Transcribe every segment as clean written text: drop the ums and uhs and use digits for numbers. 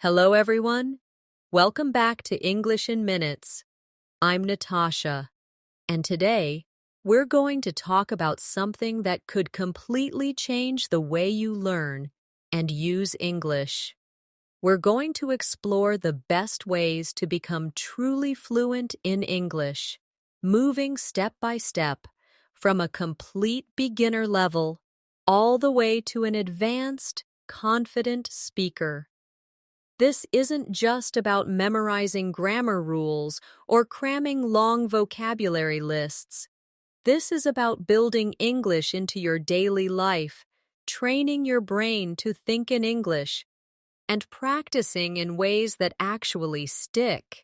Hello, everyone. Welcome back to English in Minutes. I'm Natasha, and today we're going to talk about something that could completely change the way you learn and use English. We're going to explore the best ways to become truly fluent in English, moving step by step from a complete beginner level all the way to an advanced, confident speaker. This isn't just about memorizing grammar rules or cramming long vocabulary lists. This is about building English into your daily life, training your brain to think in English, and practicing in ways that actually stick.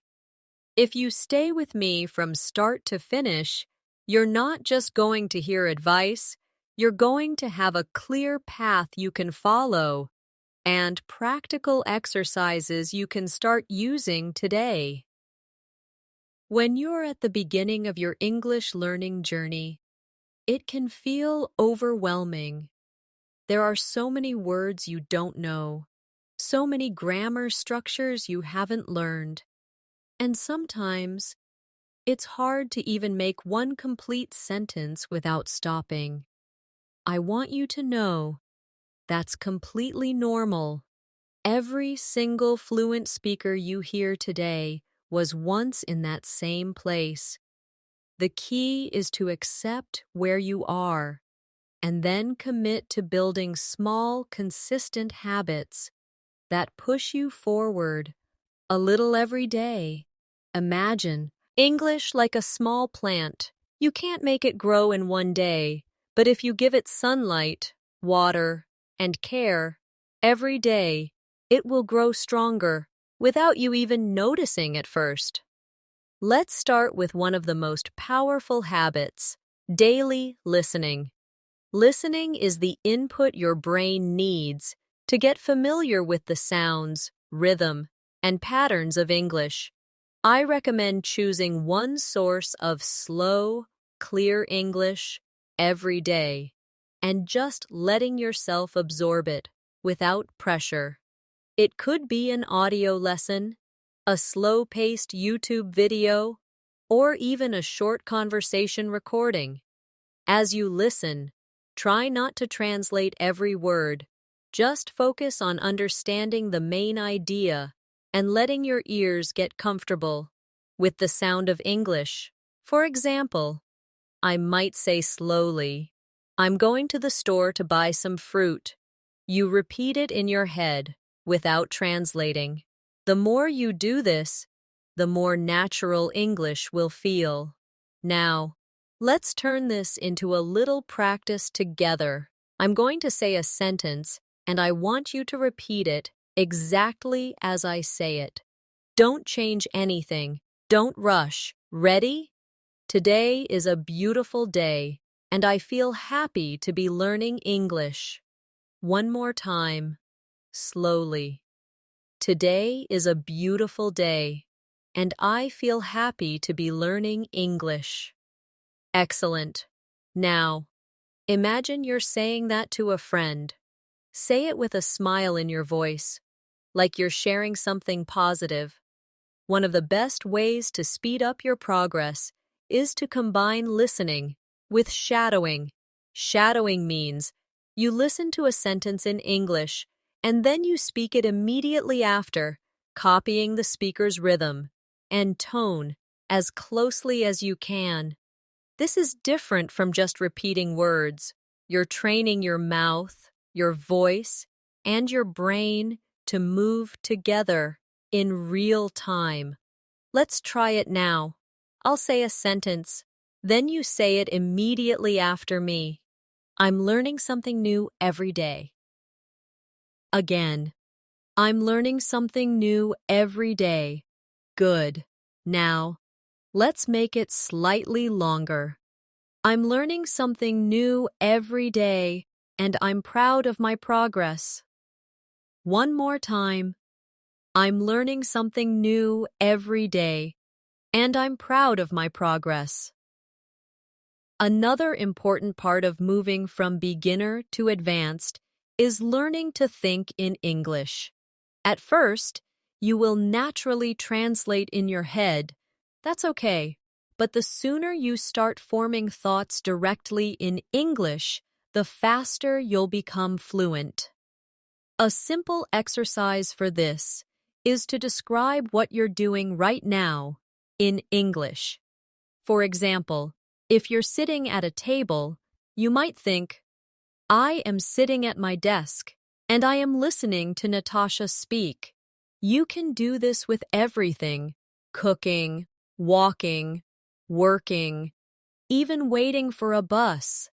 If you stay with me from start to finish, you're not just going to hear advice, you're going to have a clear path you can follow and practical exercises you can start using today. When you're at the beginning of your English learning journey, it can feel overwhelming. There are so many words you don't know, so many grammar structures you haven't learned, and sometimes it's hard to even make one complete sentence without stopping. I want you to know that's completely normal. Every single fluent speaker you hear today was once in that same place. The key is to accept where you are and then commit to building small, consistent habits that push you forward a little every day. Imagine English like a small plant. You can't make it grow in one day, but if you give it sunlight, water, and care every day, it will grow stronger without you even noticing at first. Let's start with one of the most powerful habits, daily listening. Listening is the input your brain needs to get familiar with the sounds, rhythm, and patterns of English. I recommend choosing one source of slow, clear English every day and just letting yourself absorb it without pressure. It could be an audio lesson, a slow-paced YouTube video, or even a short conversation recording. As you listen, try not to translate every word. Just focus on understanding the main idea and letting your ears get comfortable with the sound of English. For example, I might say slowly, "I'm going to the store to buy some fruit." You repeat it in your head without translating. The more you do this, the more natural English will feel. Now, let's turn this into a little practice together. I'm going to say a sentence, and I want you to repeat it exactly as I say it. Don't change anything. Don't rush. Ready? Today is a beautiful day, and I feel happy to be learning English. One more time, slowly. Today is a beautiful day, and I feel happy to be learning English. Excellent. Now, imagine you're saying that to a friend. Say it with a smile in your voice, like you're sharing something positive. One of the best ways to speed up your progress is to combine listening with shadowing. Shadowing means you listen to a sentence in English and then you speak it immediately after, copying the speaker's rhythm and tone as closely as you can. This is different from just repeating words. You're training your mouth, your voice, and your brain to move together in real time. Let's try it now. I'll say a sentence, then you say it immediately after me. I'm learning something new every day. Again, I'm learning something new every day. Good. Now, let's make it slightly longer. I'm learning something new every day, and I'm proud of my progress. One more time. I'm learning something new every day, and I'm proud of my progress. Another important part of moving from beginner to advanced is learning to think in English. At first, you will naturally translate in your head. That's okay. But the sooner you start forming thoughts directly in English, the faster you'll become fluent. A simple exercise for this is to describe what you're doing right now in English. For example, if you're sitting at a table, you might think, I am sitting at my desk, and I am listening to Natasha speak. You can do this with everything: cooking, walking, working, even waiting for a bus.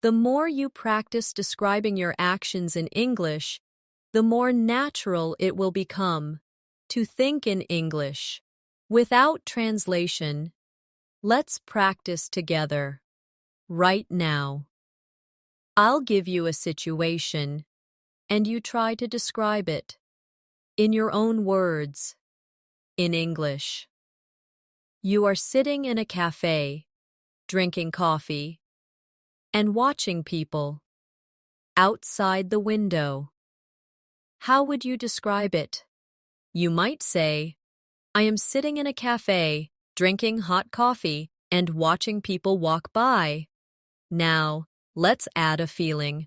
The more you practice describing your actions in English, the more natural it will become to think in English. Without translation, let's practice together, right now. I'll give you a situation, and you try to describe it, in your own words, in English. You are sitting in a cafe, drinking coffee, and watching people outside the window. How would you describe it? You might say, I am sitting in a cafe, drinking hot coffee, and watching people walk by. Now, let's add a feeling.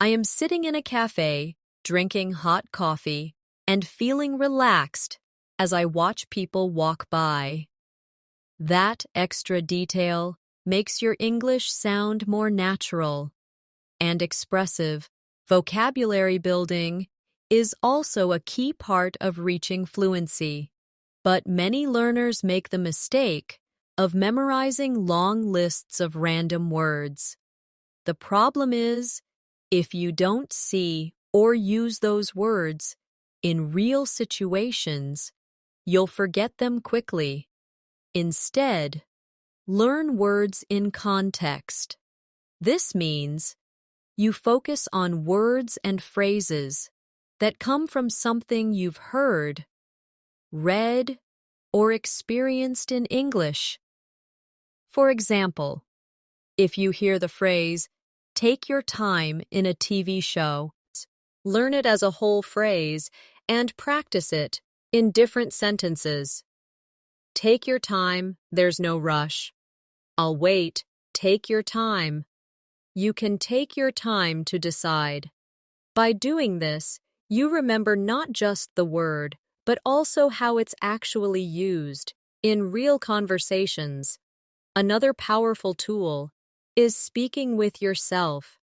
I am sitting in a cafe, drinking hot coffee, and feeling relaxed as I watch people walk by. That extra detail makes your English sound more natural and expressive. Vocabulary building is also a key part of reaching fluency, but many learners make the mistake of memorizing long lists of random words. The problem is, if you don't see or use those words in real situations, you'll forget them quickly. Instead, learn words in context. This means you focus on words and phrases that come from something you've heard, read, or experienced in English. For example, if you hear the phrase, take your time in a TV show, learn it as a whole phrase and practice it in different sentences. Take your time, there's no rush. I'll wait, take your time. You can take your time to decide. By doing this, you remember not just the word, but also how it's actually used in real conversations. Another powerful tool is speaking with yourself.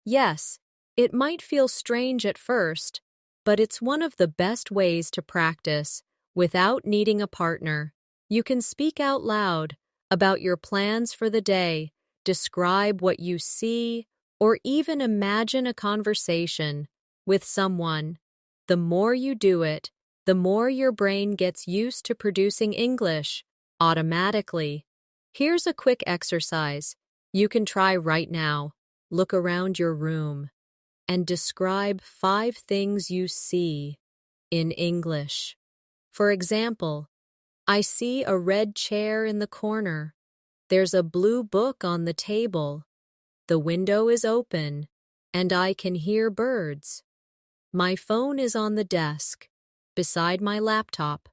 Yes, it might feel strange at first, but it's one of the best ways to practice without needing a partner. You can speak out loud about your plans for the day, describe what you see, or even imagine a conversation with someone. The more you do it, the more your brain gets used to producing English automatically. Here's a quick exercise you can try right now. Look around your room and describe 5 things you see in English. For example, I see a red chair in the corner. There's a blue book on the table. The window is open, and I can hear birds. My phone is on the desk, beside my laptop.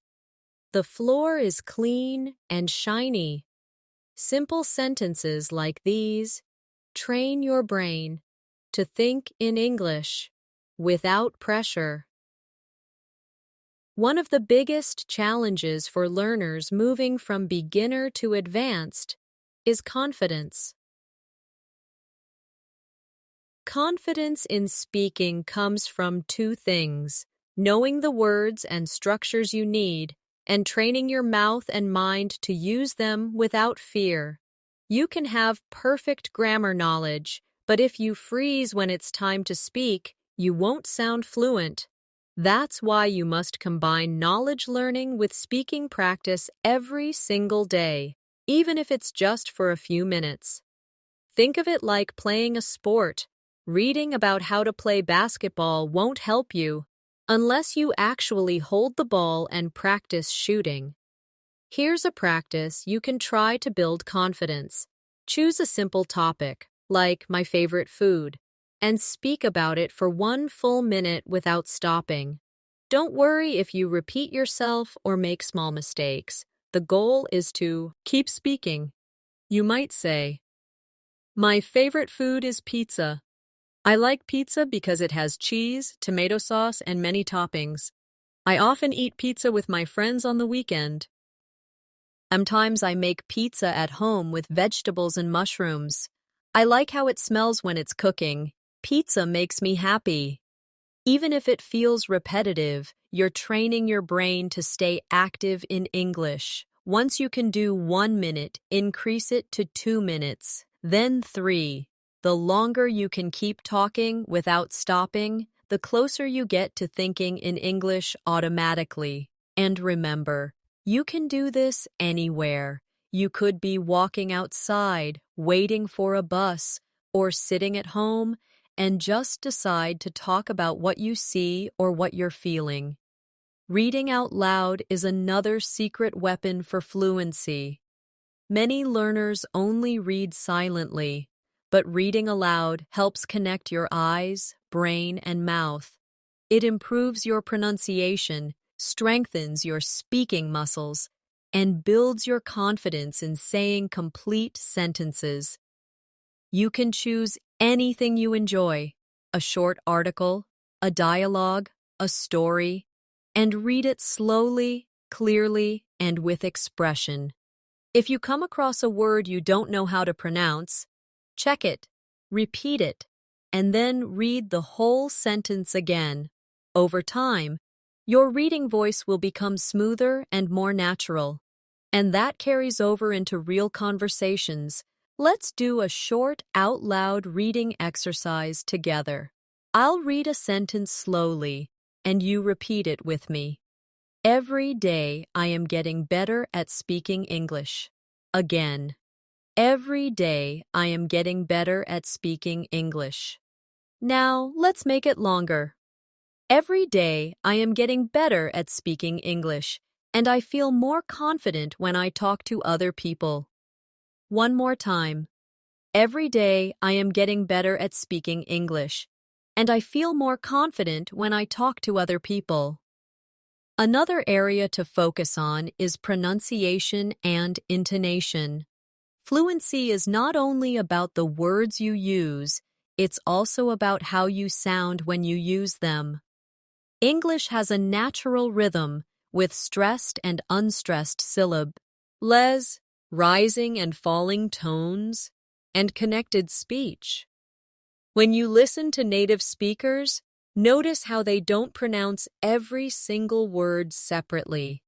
The floor is clean and shiny. Simple sentences like these train your brain to think in English without pressure. One of the biggest challenges for learners moving from beginner to advanced is confidence. Confidence in speaking comes from 2 things: knowing the words and structures you need, and training your mouth and mind to use them without fear. You can have perfect grammar knowledge, but if you freeze when it's time to speak, you won't sound fluent. That's why you must combine knowledge learning with speaking practice every single day, even if it's just for a few minutes. Think of it like playing a sport. Reading about how to play basketball won't help you unless you actually hold the ball and practice shooting. Here's a practice you can try to build confidence. Choose a simple topic, like my favorite food, and speak about it for 1 full minute without stopping. Don't worry if you repeat yourself or make small mistakes. The goal is to keep speaking. You might say, "My favorite food is pizza. I like pizza because it has cheese, tomato sauce, and many toppings. I often eat pizza with my friends on the weekend. Sometimes I make pizza at home with vegetables and mushrooms. I like how it smells when it's cooking. Pizza makes me happy." Even if it feels repetitive, you're training your brain to stay active in English. Once you can do 1 minute, increase it to 2 minutes, then 3. The longer you can keep talking without stopping, the closer you get to thinking in English automatically. And remember, you can do this anywhere. You could be walking outside, waiting for a bus, or sitting at home, and just decide to talk about what you see or what you're feeling. Reading out loud is another secret weapon for fluency. Many learners only read silently, but reading aloud helps connect your eyes, brain, and mouth. It improves your pronunciation, strengthens your speaking muscles, and builds your confidence in saying complete sentences. You can choose anything you enjoy, a short article, a dialogue, a story, and read it slowly, clearly, and with expression. If you come across a word you don't know how to pronounce, check it, repeat it, and then read the whole sentence again. Over time, your reading voice will become smoother and more natural, and that carries over into real conversations. Let's do a short out-loud reading exercise together. I'll read a sentence slowly, and you repeat it with me. Every day I am getting better at speaking English. Again. Every day I am getting better at speaking English. Now, let's make it longer. Every day I am getting better at speaking English, and I feel more confident when I talk to other people. One more time. Every day I am getting better at speaking English, and I feel more confident when I talk to other people. Another area to focus on is pronunciation and intonation. Fluency is not only about the words you use, it's also about how you sound when you use them. English has a natural rhythm with stressed and unstressed syllables, rising and falling tones, and connected speech. When you listen to native speakers, notice how they don't pronounce every single word separately.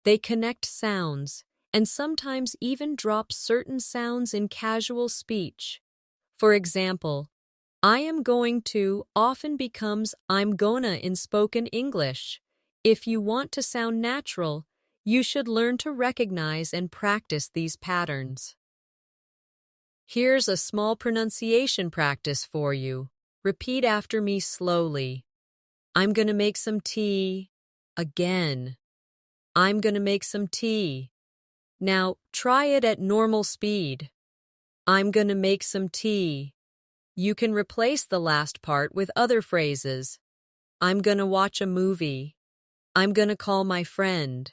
They connect sounds, and sometimes even drop certain sounds in casual speech. For example, "I am going to" often becomes "I'm gonna" in spoken English. If you want to sound natural, you should learn to recognize and practice these patterns. Here's a small pronunciation practice for you. Repeat after me slowly. I'm gonna make some tea. Again. I'm gonna make some tea. Now, try it at normal speed. I'm gonna make some tea. You can replace the last part with other phrases. I'm gonna watch a movie. I'm gonna call my friend.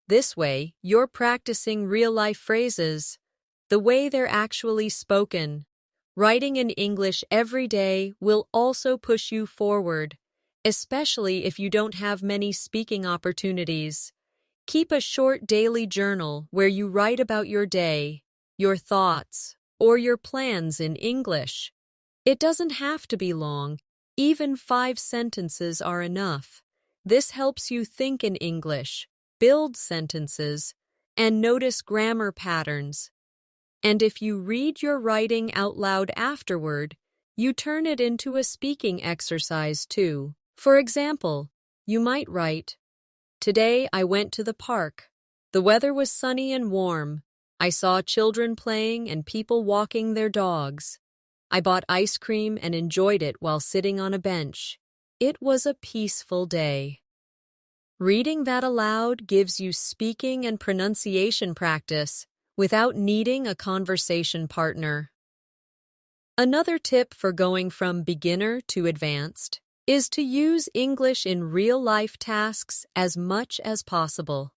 This way, you're practicing real-life phrases, the way they're actually spoken. Writing in English every day will also push you forward, especially if you don't have many speaking opportunities. Keep a short daily journal where you write about your day, your thoughts, or your plans in English. It doesn't have to be long. Even 5 sentences are enough. This helps you think in English, build sentences, and notice grammar patterns. And if you read your writing out loud afterward, you turn it into a speaking exercise too. For example, you might write, "Today I went to the park. The weather was sunny and warm. I saw children playing and people walking their dogs. I bought ice cream and enjoyed it while sitting on a bench. It was a peaceful day." Reading that aloud gives you speaking and pronunciation practice without needing a conversation partner. Another tip for going from beginner to advanced is to use English in real-life tasks as much as possible.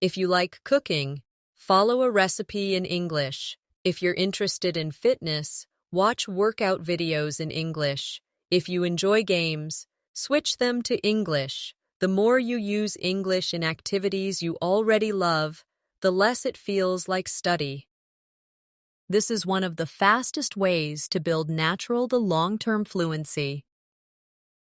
If you like cooking, follow a recipe in English. If you're interested in fitness, watch workout videos in English. If you enjoy games, switch them to English. The more you use English in activities you already love, the less it feels like study. This is one of the fastest ways to build natural to long-term fluency.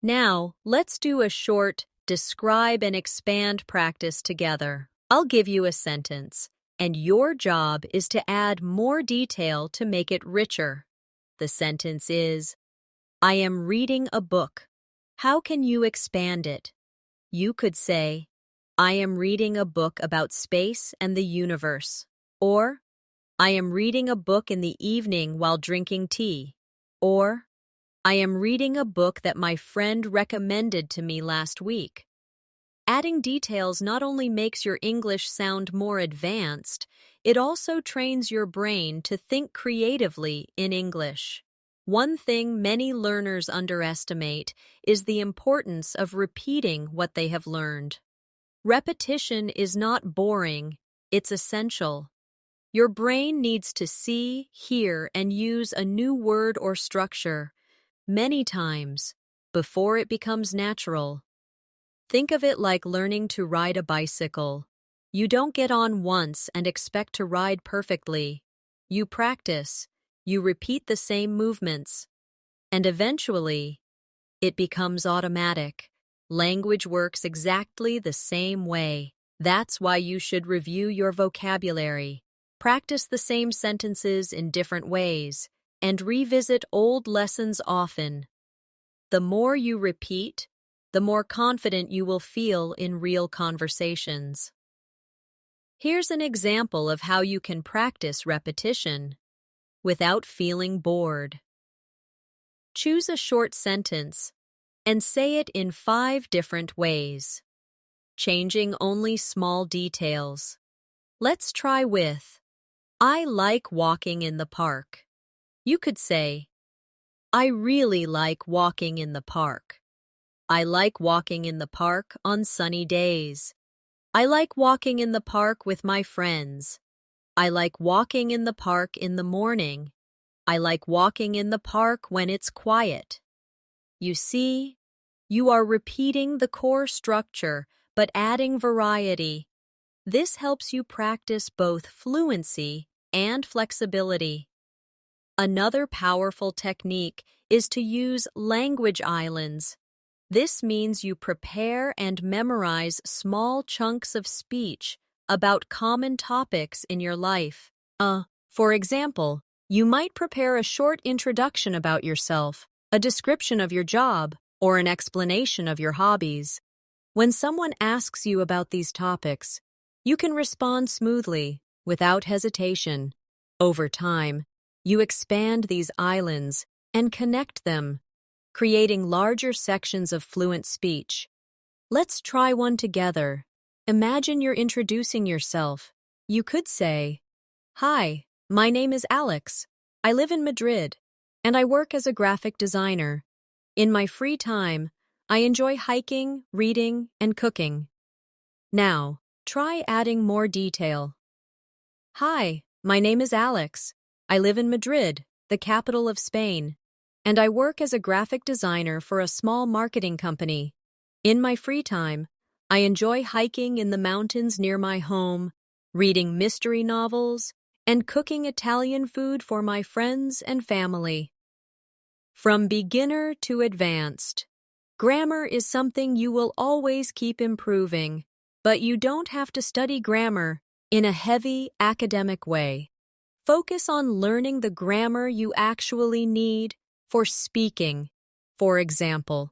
Now, let's do a short describe and expand practice together. I'll give you a sentence, and your job is to add more detail to make it richer. The sentence is, I am reading a book. How can you expand it? You could say, I am reading a book about space and the universe. Or, I am reading a book in the evening while drinking tea. Or, I am reading a book that my friend recommended to me last week. Adding details not only makes your English sound more advanced, it also trains your brain to think creatively in English. One thing many learners underestimate is the importance of repeating what they have learned. Repetition is not boring, it's essential. Your brain needs to see, hear, and use a new word or structure many times before it becomes natural. Think of it like learning to ride a bicycle. You don't get on once and expect to ride perfectly. You practice, you repeat the same movements, and eventually, it becomes automatic. Language works exactly the same way. That's why you should review your vocabulary. Practice the same sentences in different ways, and revisit old lessons often. The more you repeat, the more confident you will feel in real conversations. Here's an example of how you can practice repetition without feeling bored. Choose a short sentence and say it in 5 different ways, changing only small details. Let's try with, I like walking in the park. You could say, I really like walking in the park. I like walking in the park on sunny days. I like walking in the park with my friends. I like walking in the park in the morning. I like walking in the park when it's quiet. You see, you are repeating the core structure, but adding variety. This helps you practice both fluency and flexibility. Another powerful technique is to use language islands. This means you prepare and memorize small chunks of speech about common topics in your life. For example, you might prepare a short introduction about yourself, a description of your job, or an explanation of your hobbies. When someone asks you about these topics, you can respond smoothly, without hesitation. Over time, you expand these islands and connect them, creating larger sections of fluent speech. Let's try one together. Imagine you're introducing yourself. You could say, Hi, my name is Alex. I live in Madrid, and I work as a graphic designer. In my free time, I enjoy hiking, reading, and cooking. Now, try adding more detail. Hi, my name is Alex. I live in Madrid, the capital of Spain, and I work as a graphic designer for a small marketing company. In my free time, I enjoy hiking in the mountains near my home, reading mystery novels, and cooking Italian food for my friends and family. From beginner to advanced, grammar is something you will always keep improving, but you don't have to study grammar in a heavy academic way. Focus on learning the grammar you actually need for speaking. For example,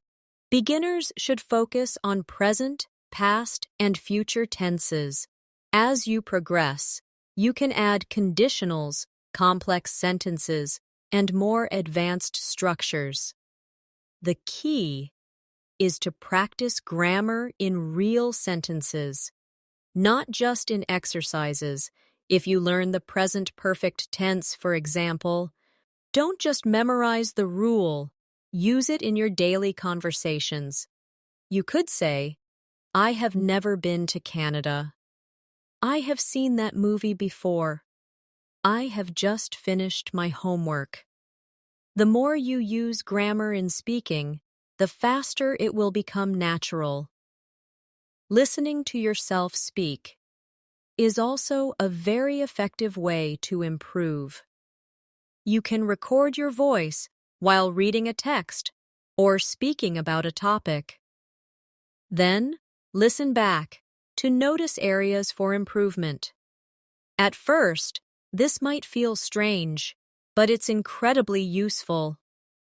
beginners should focus on present, past, and future tenses. As you progress, you can add conditionals, complex sentences, and more advanced structures. The key is to practice grammar in real sentences, not just in exercises. If you learn the present perfect tense, for example, don't just memorize the rule. Use it in your daily conversations. You could say, I have never been to Canada. I have seen that movie before. I have just finished my homework. The more you use grammar in speaking, the faster it will become natural. Listening to yourself speak is also a very effective way to improve. You can record your voice while reading a text or speaking about a topic. Then, listen back to notice areas for improvement. At first, this might feel strange, but it's incredibly useful.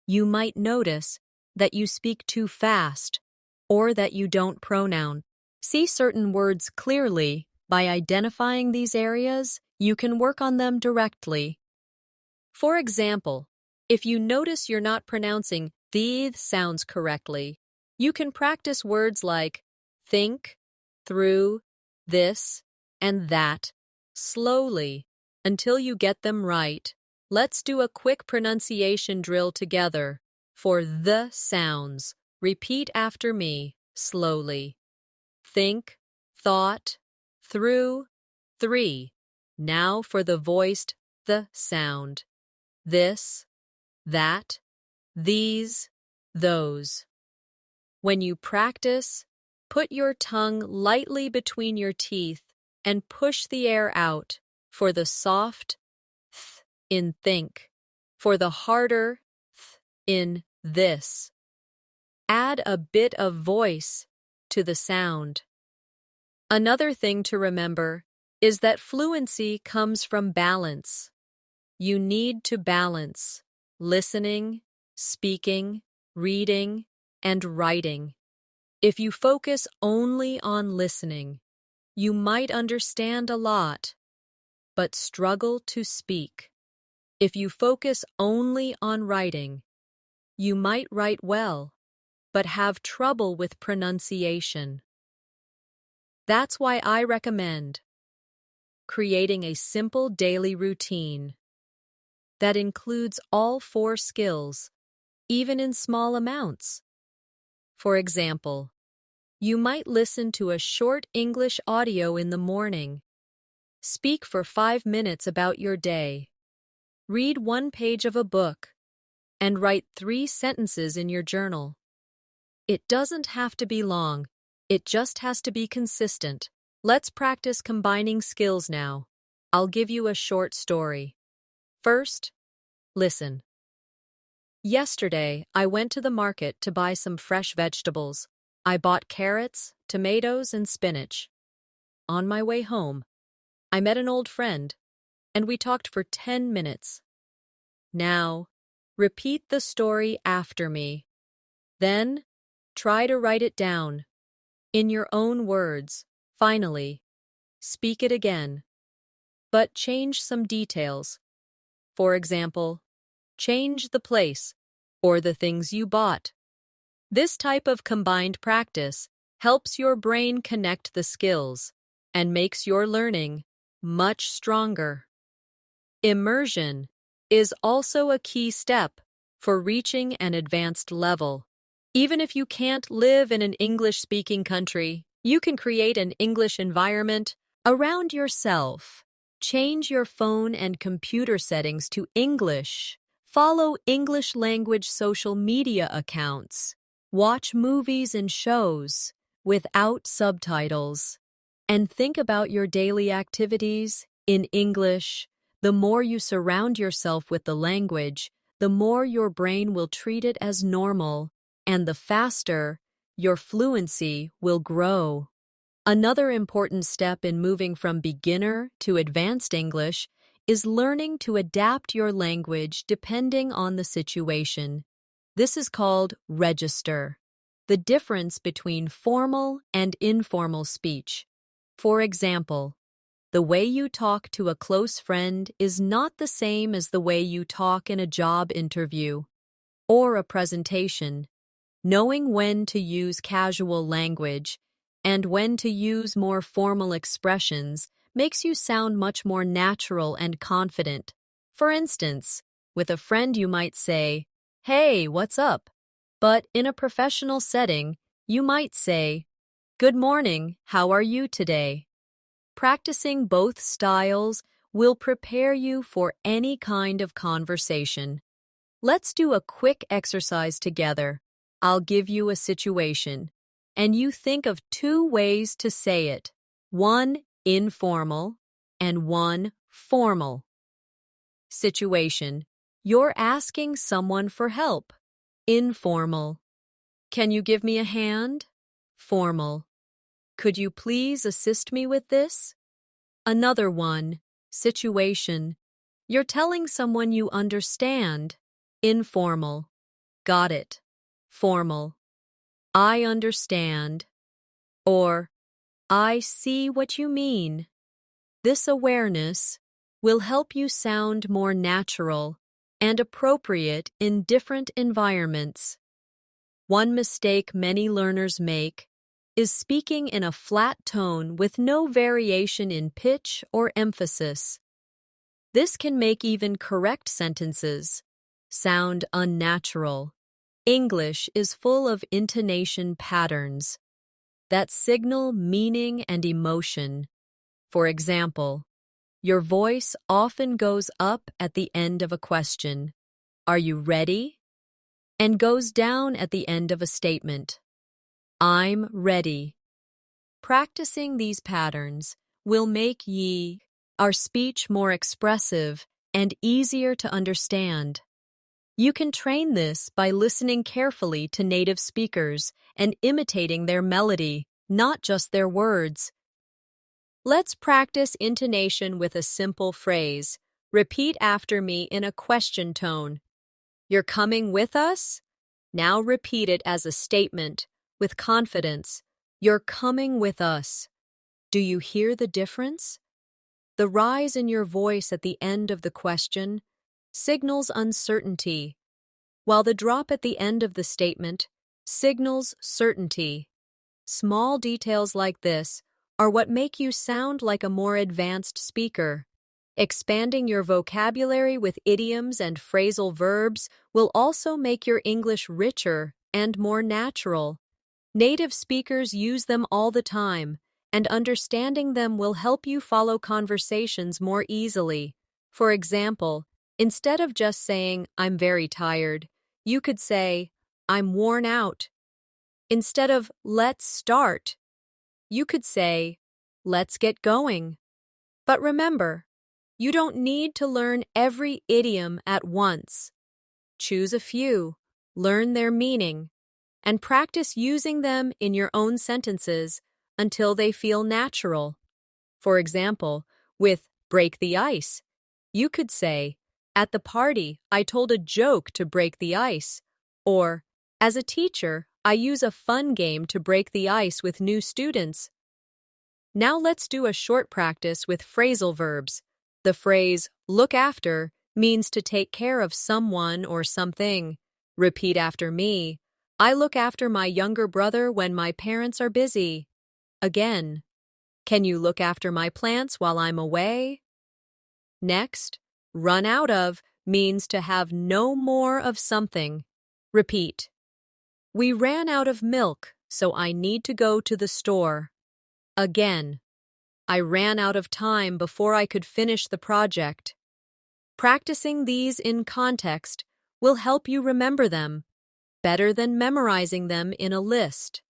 You might notice that you speak too fast or that you don't pronoun. See certain words clearly. By identifying these areas, you can work on them directly. For example, if you notice you're not pronouncing these sounds correctly, you can practice words like think, through, this, and that slowly until you get them right. Let's do a quick pronunciation drill together. For the sounds, repeat after me slowly. Think, thought, through, three. Now for the voiced the sound. This, that, these, those. When you practice, put your tongue lightly between your teeth and push the air out for the soft th in think, for the harder th in this. Add a bit of voice to the sound. Another thing to remember is that fluency comes from balance. You need to balance listening, speaking, reading, and writing. If you focus only on listening, you might understand a lot, but struggle to speak. If you focus only on writing, you might write well, but have trouble with pronunciation. That's why I recommend creating a simple daily routine that includes all 4 skills, even in small amounts. For example, you might listen to a short English audio in the morning. Speak for 5 minutes about your day. Read 1 page of a book and write 3 sentences in your journal. It doesn't have to be long. It just has to be consistent. Let's practice combining skills now. I'll give you a short story. First, listen. Yesterday, I went to the market to buy some fresh vegetables. I bought carrots, tomatoes, and spinach. On my way home, I met an old friend, and we talked for 10 minutes. Now, repeat the story after me. Then, try to write it down in your own words. Finally, speak it again, but change some details. For example, change the place or the things you bought. This type of combined practice helps your brain connect the skills and makes your learning much stronger. Immersion is also a key step for reaching an advanced level. Even if you can't live in an English-speaking country, you can create an English environment around yourself. Change your phone and computer settings to English. Follow English language social media accounts. Watch movies and shows without subtitles. And think about your daily activities in English. The more you surround yourself with the language, the more your brain will treat it as normal, and the faster your fluency will grow. Another important step in moving from beginner to advanced English is learning to adapt your language depending on the situation. This is called register, the difference between formal and informal speech. For example, the way you talk to a close friend is not the same as the way you talk in a job interview or a presentation. Knowing when to use casual language and when to use more formal expressions makes you sound much more natural and confident. For instance, with a friend you might say, "Hey, what's up?" But in a professional setting, you might say, "Good morning, how are you today?" Practicing both styles will prepare you for any kind of conversation. Let's do a quick exercise together. I'll give you a situation, and you think of two ways to say it, one informal and one formal. Situation: you're asking someone for help. Informal. Can you give me a hand? Formal. Could you please assist me with this? Another one. Situation: you're telling someone you understand. Informal. Got it. Formal. I understand. Or, I see what you mean. This awareness will help you sound more natural and appropriate in different environments. One mistake many learners make is speaking in a flat tone with no variation in pitch or emphasis. This can make even correct sentences sound unnatural. English is full of intonation patterns that signal meaning and emotion. For example, your voice often goes up at the end of a question, "Are you ready?" and goes down at the end of a statement, "I'm ready." Practicing these patterns will make our speech more expressive and easier to understand. You can train this by listening carefully to native speakers and imitating their melody, not just their words. Let's practice intonation with a simple phrase. Repeat after me in a question tone. "You're coming with us?" Now repeat it as a statement, with confidence. "You're coming with us." Do you hear the difference? The rise in your voice at the end of the question signals uncertainty, while the drop at the end of the statement signals certainty. Small details like this are what make you sound like a more advanced speaker. Expanding your vocabulary with idioms and phrasal verbs will also make your English richer and more natural. Native speakers use them all the time, and understanding them will help you follow conversations more easily. For example, instead of just saying, "I'm very tired," you could say, "I'm worn out." Instead of "let's start," you could say, "let's get going." But remember, you don't need to learn every idiom at once. Choose a few, learn their meaning, and practice using them in your own sentences until they feel natural. For example, with "break the ice," you could say, "At the party, I told a joke to break the ice," or, "As a teacher, I use a fun game to break the ice with new students." Now let's do a short practice with phrasal verbs. The phrase "look after" means to take care of someone or something. Repeat after me. "I look after my younger brother when my parents are busy." Again. "Can you look after my plants while I'm away?" Next, run out of means to have no more of something. Repeat. "We ran out of milk, so I need to go to the store." Again. "I ran out of time before I could finish the project." Practicing these in context will help you remember them better than memorizing them in a list.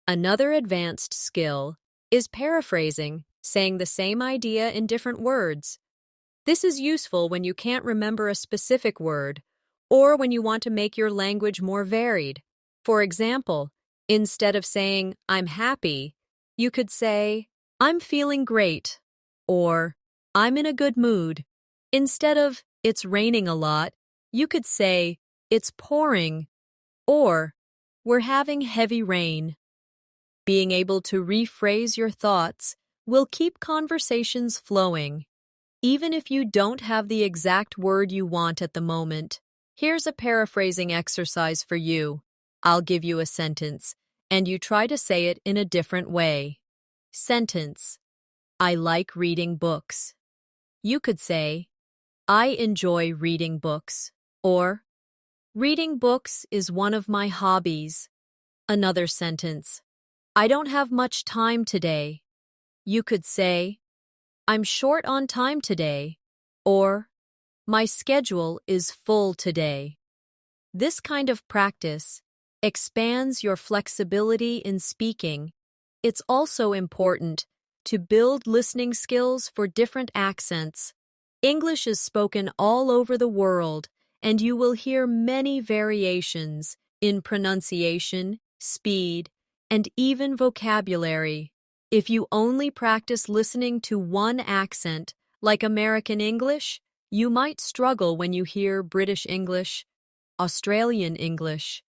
Another advanced skill is paraphrasing, saying the same idea in different words. This is useful when you can't remember a specific word or when you want to make your language more varied. For example, instead of saying, "I'm happy," you could say, "I'm feeling great," or "I'm in a good mood." Instead of "it's raining a lot," you could say, "it's pouring," or "we're having heavy rain." Being able to rephrase your thoughts will keep conversations flowing. Even if you don't have the exact word you want at the moment, here's a paraphrasing exercise for you. I'll give you a sentence, and you try to say it in a different way. Sentence: "I like reading books." You could say, "I enjoy reading books," or Reading books is one of my hobbies. Another sentence. I don't have much time today. You could say, I'm short on time today, or my schedule is full today. This kind of practice expands your flexibility in speaking. It's also important to build listening skills for different accents. English is spoken all over the world, and you will hear many variations in pronunciation, speed, and even vocabulary. If you only practice listening to one accent, like American English, you might struggle when you hear British English, Australian English,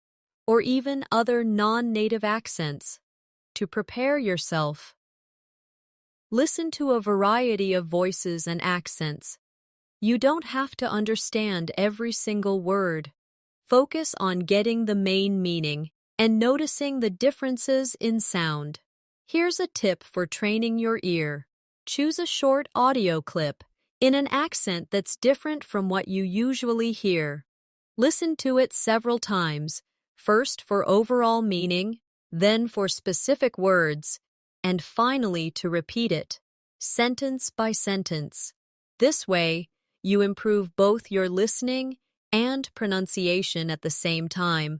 or even other non-native accents. To prepare yourself, listen to a variety of voices and accents. You don't have to understand every single word. Focus on getting the main meaning and noticing the differences in sound. Here's a tip for training your ear. Choose a short audio clip in an accent that's different from what you usually hear. Listen to it several times, first for overall meaning, then for specific words, and finally to repeat it, sentence by sentence. This way, you improve both your listening and pronunciation at the same time.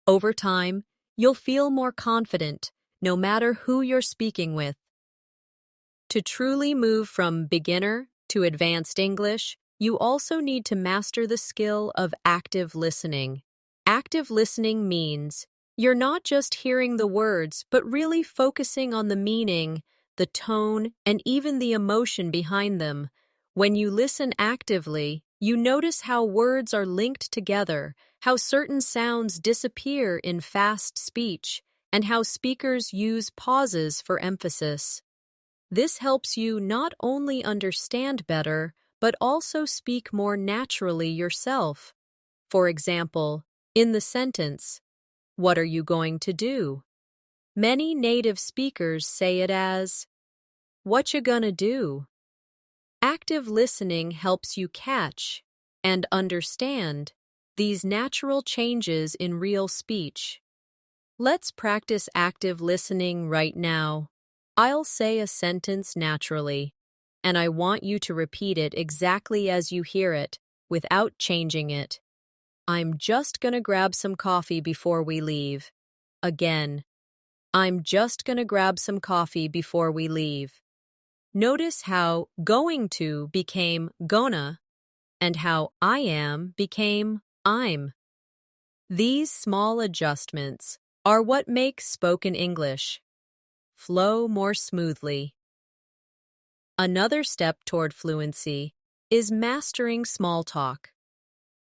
Over time, you'll feel more confident, no matter who you're speaking with. To truly move from beginner to advanced English, you also need to master the skill of active listening. Active listening means you're not just hearing the words, but really focusing on the meaning, the tone, and even the emotion behind them. When you listen actively, you notice how words are linked together, how certain sounds disappear in fast speech, and how speakers use pauses for emphasis. This helps you not only understand better, but also speak more naturally yourself. For example, in the sentence, "What are you going to do?" Many native speakers say it as, "What you gonna do?" Active listening helps you catch and understand these natural changes in real speech. Let's practice active listening right now. I'll say a sentence naturally, and I want you to repeat it exactly as you hear it, without changing it. I'm just gonna grab some coffee before we leave. Again, I'm just gonna grab some coffee before we leave. Notice how going to became gonna and how I am became I'm. These small adjustments are what makes spoken English flow more smoothly. Another step toward fluency is mastering small talk.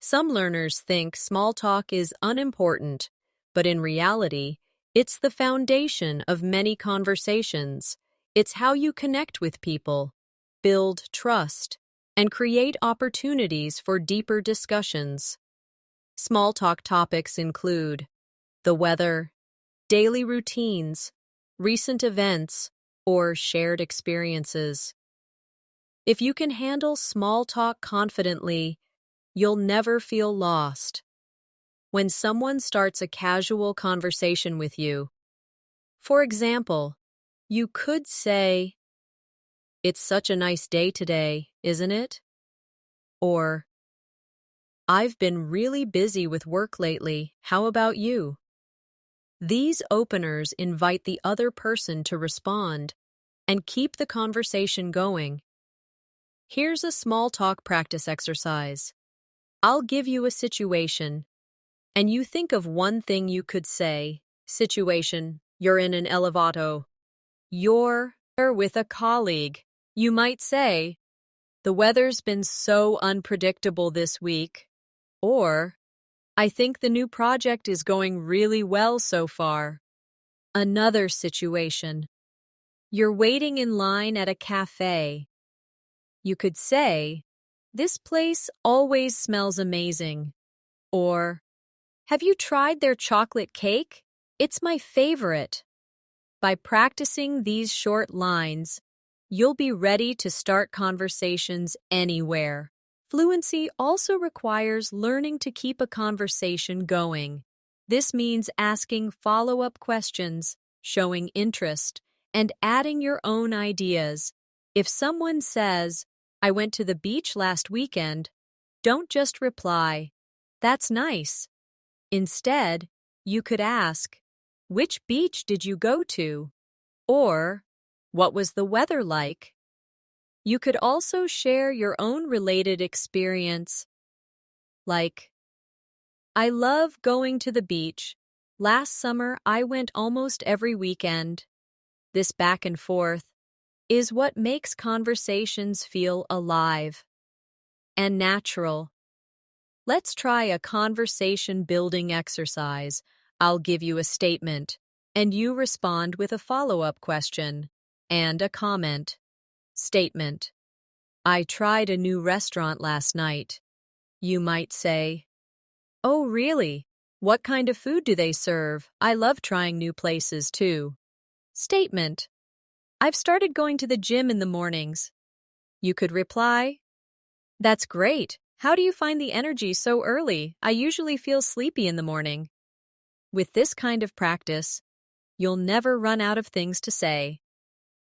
Some learners think small talk is unimportant, but in reality, it's the foundation of many conversations. It's how you connect with people, build trust, and create opportunities for deeper discussions. Small talk topics include the weather, daily routines, recent events, or shared experiences. If you can handle small talk confidently, you'll never feel lost. When someone starts a casual conversation with you, for example, you could say, "It's such a nice day today, isn't it?" Or, "I've been really busy with work lately. How about you?" These openers invite the other person to respond and keep the conversation going. Here's a small talk practice exercise. I'll give you a situation, and you think of one thing you could say. Situation, you're in an elevator. You're with a colleague. You might say, "The weather's been so unpredictable this week." Or, "I think the new project is going really well so far." Another situation. You're waiting in line at a cafe. You could say, "This place always smells amazing." Or, "Have you tried their chocolate cake? It's my favorite." By practicing these short lines, you'll be ready to start conversations anywhere. Fluency also requires learning to keep a conversation going. This means asking follow-up questions, showing interest, and adding your own ideas. If someone says, "I went to the beach last weekend," don't just reply, "That's nice." Instead, you could ask, "Which beach did you go to?" Or, "What was the weather like?" You could also share your own related experience, like, "I love going to the beach. Last summer, I went almost every weekend." This back and forth is what makes conversations feel alive and natural. Let's try a conversation building exercise. I'll give you a statement, and you respond with a follow-up question and a comment. Statement: "I tried a new restaurant last night." You might say, "Oh, really? What kind of food do they serve? I love trying new places too." Statement: "I've started going to the gym in the mornings." You could reply, "That's great. How do you find the energy so early? I usually feel sleepy in the morning." With this kind of practice, you'll never run out of things to say.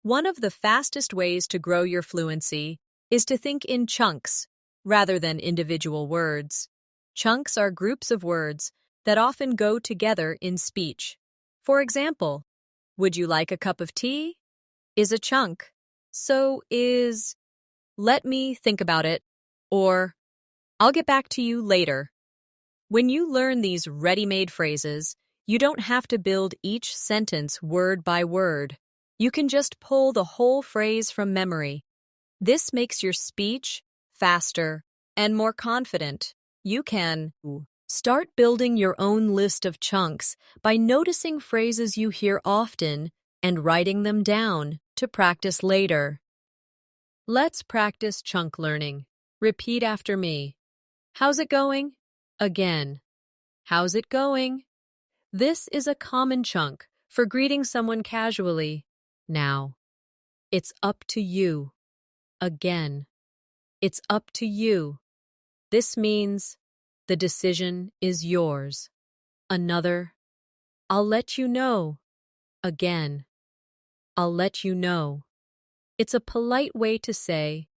One of the fastest ways to grow your fluency is to think in chunks rather than individual words. Chunks are groups of words that often go together in speech. For example, "Would you like a cup of tea?" is a chunk. So is "Let me think about it," or "I'll get back to you later." When you learn these ready-made phrases, you don't have to build each sentence word by word. You can just pull the whole phrase from memory. This makes your speech faster and more confident. You can start building your own list of chunks by noticing phrases you hear often and writing them down to practice later. Let's practice chunk learning. Repeat after me. How's it going? Again. How's it going? This is a common chunk for greeting someone casually. Now. It's up to you. Again. It's up to you. This means the decision is yours. Another. I'll let you know. Again. I'll let you know. It's a polite way to say,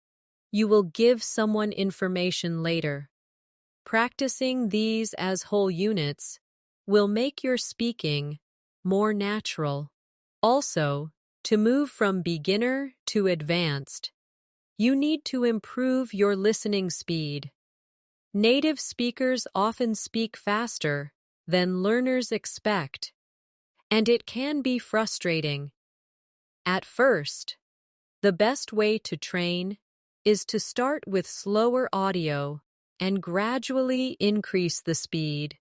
you will give someone information later. Practicing these as whole units will make your speaking more natural. Also, to move from beginner to advanced, you need to improve your listening speed. Native speakers often speak faster than learners expect, and it can be frustrating. At first, the best way to train is to start with slower audio and gradually increase the speed.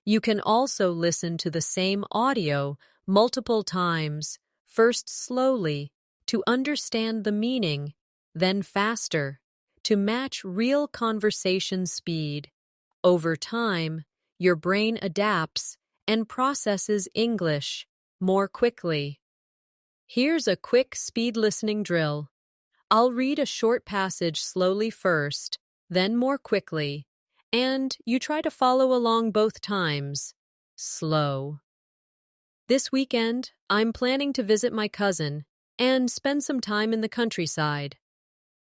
You can also listen to the same audio multiple times, first slowly to understand the meaning, then faster to match real conversation speed. Over time, your brain adapts and processes English more quickly. Here's a quick speed listening drill. I'll read a short passage slowly first, then more quickly, and you try to follow along both times. Slow. This weekend, I'm planning to visit my cousin and spend some time in the countryside.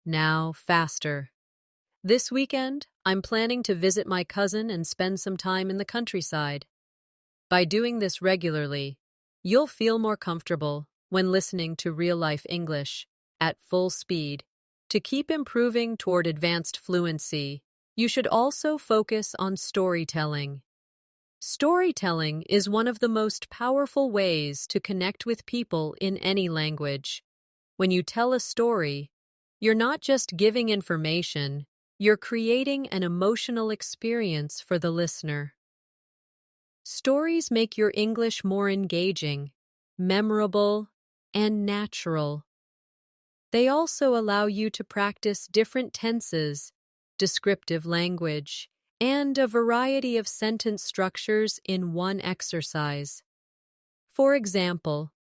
Now, faster. This weekend, I'm planning to visit my cousin and spend some time in the countryside. By doing this regularly, you'll feel more comfortable when listening to real-life English at full speed. To keep improving toward advanced fluency, you should also focus on storytelling. Storytelling is one of the most powerful ways to connect with people in any language. When you tell a story, you're not just giving information, you're creating an emotional experience for the listener. Stories make your English more engaging, memorable, and natural. They also allow you to practice different tenses, descriptive language, and a variety of sentence structures in one exercise. For example,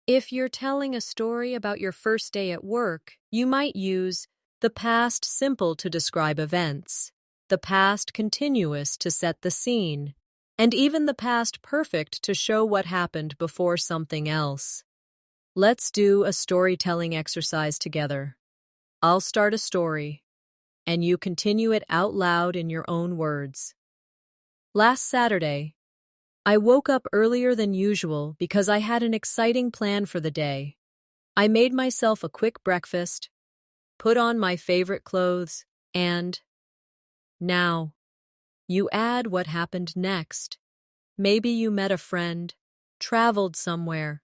if you're telling a story about your first day at work, you might use the past simple to describe events, the past continuous to set the scene, and even the past perfect to show what happened before something else. Let's do a storytelling exercise together. I'll start a story, and you continue it out loud in your own words. Last Saturday, I woke up earlier than usual because I had an exciting plan for the day. I made myself a quick breakfast, put on my favorite clothes, and now, you add what happened next. Maybe you met a friend, traveled somewhere,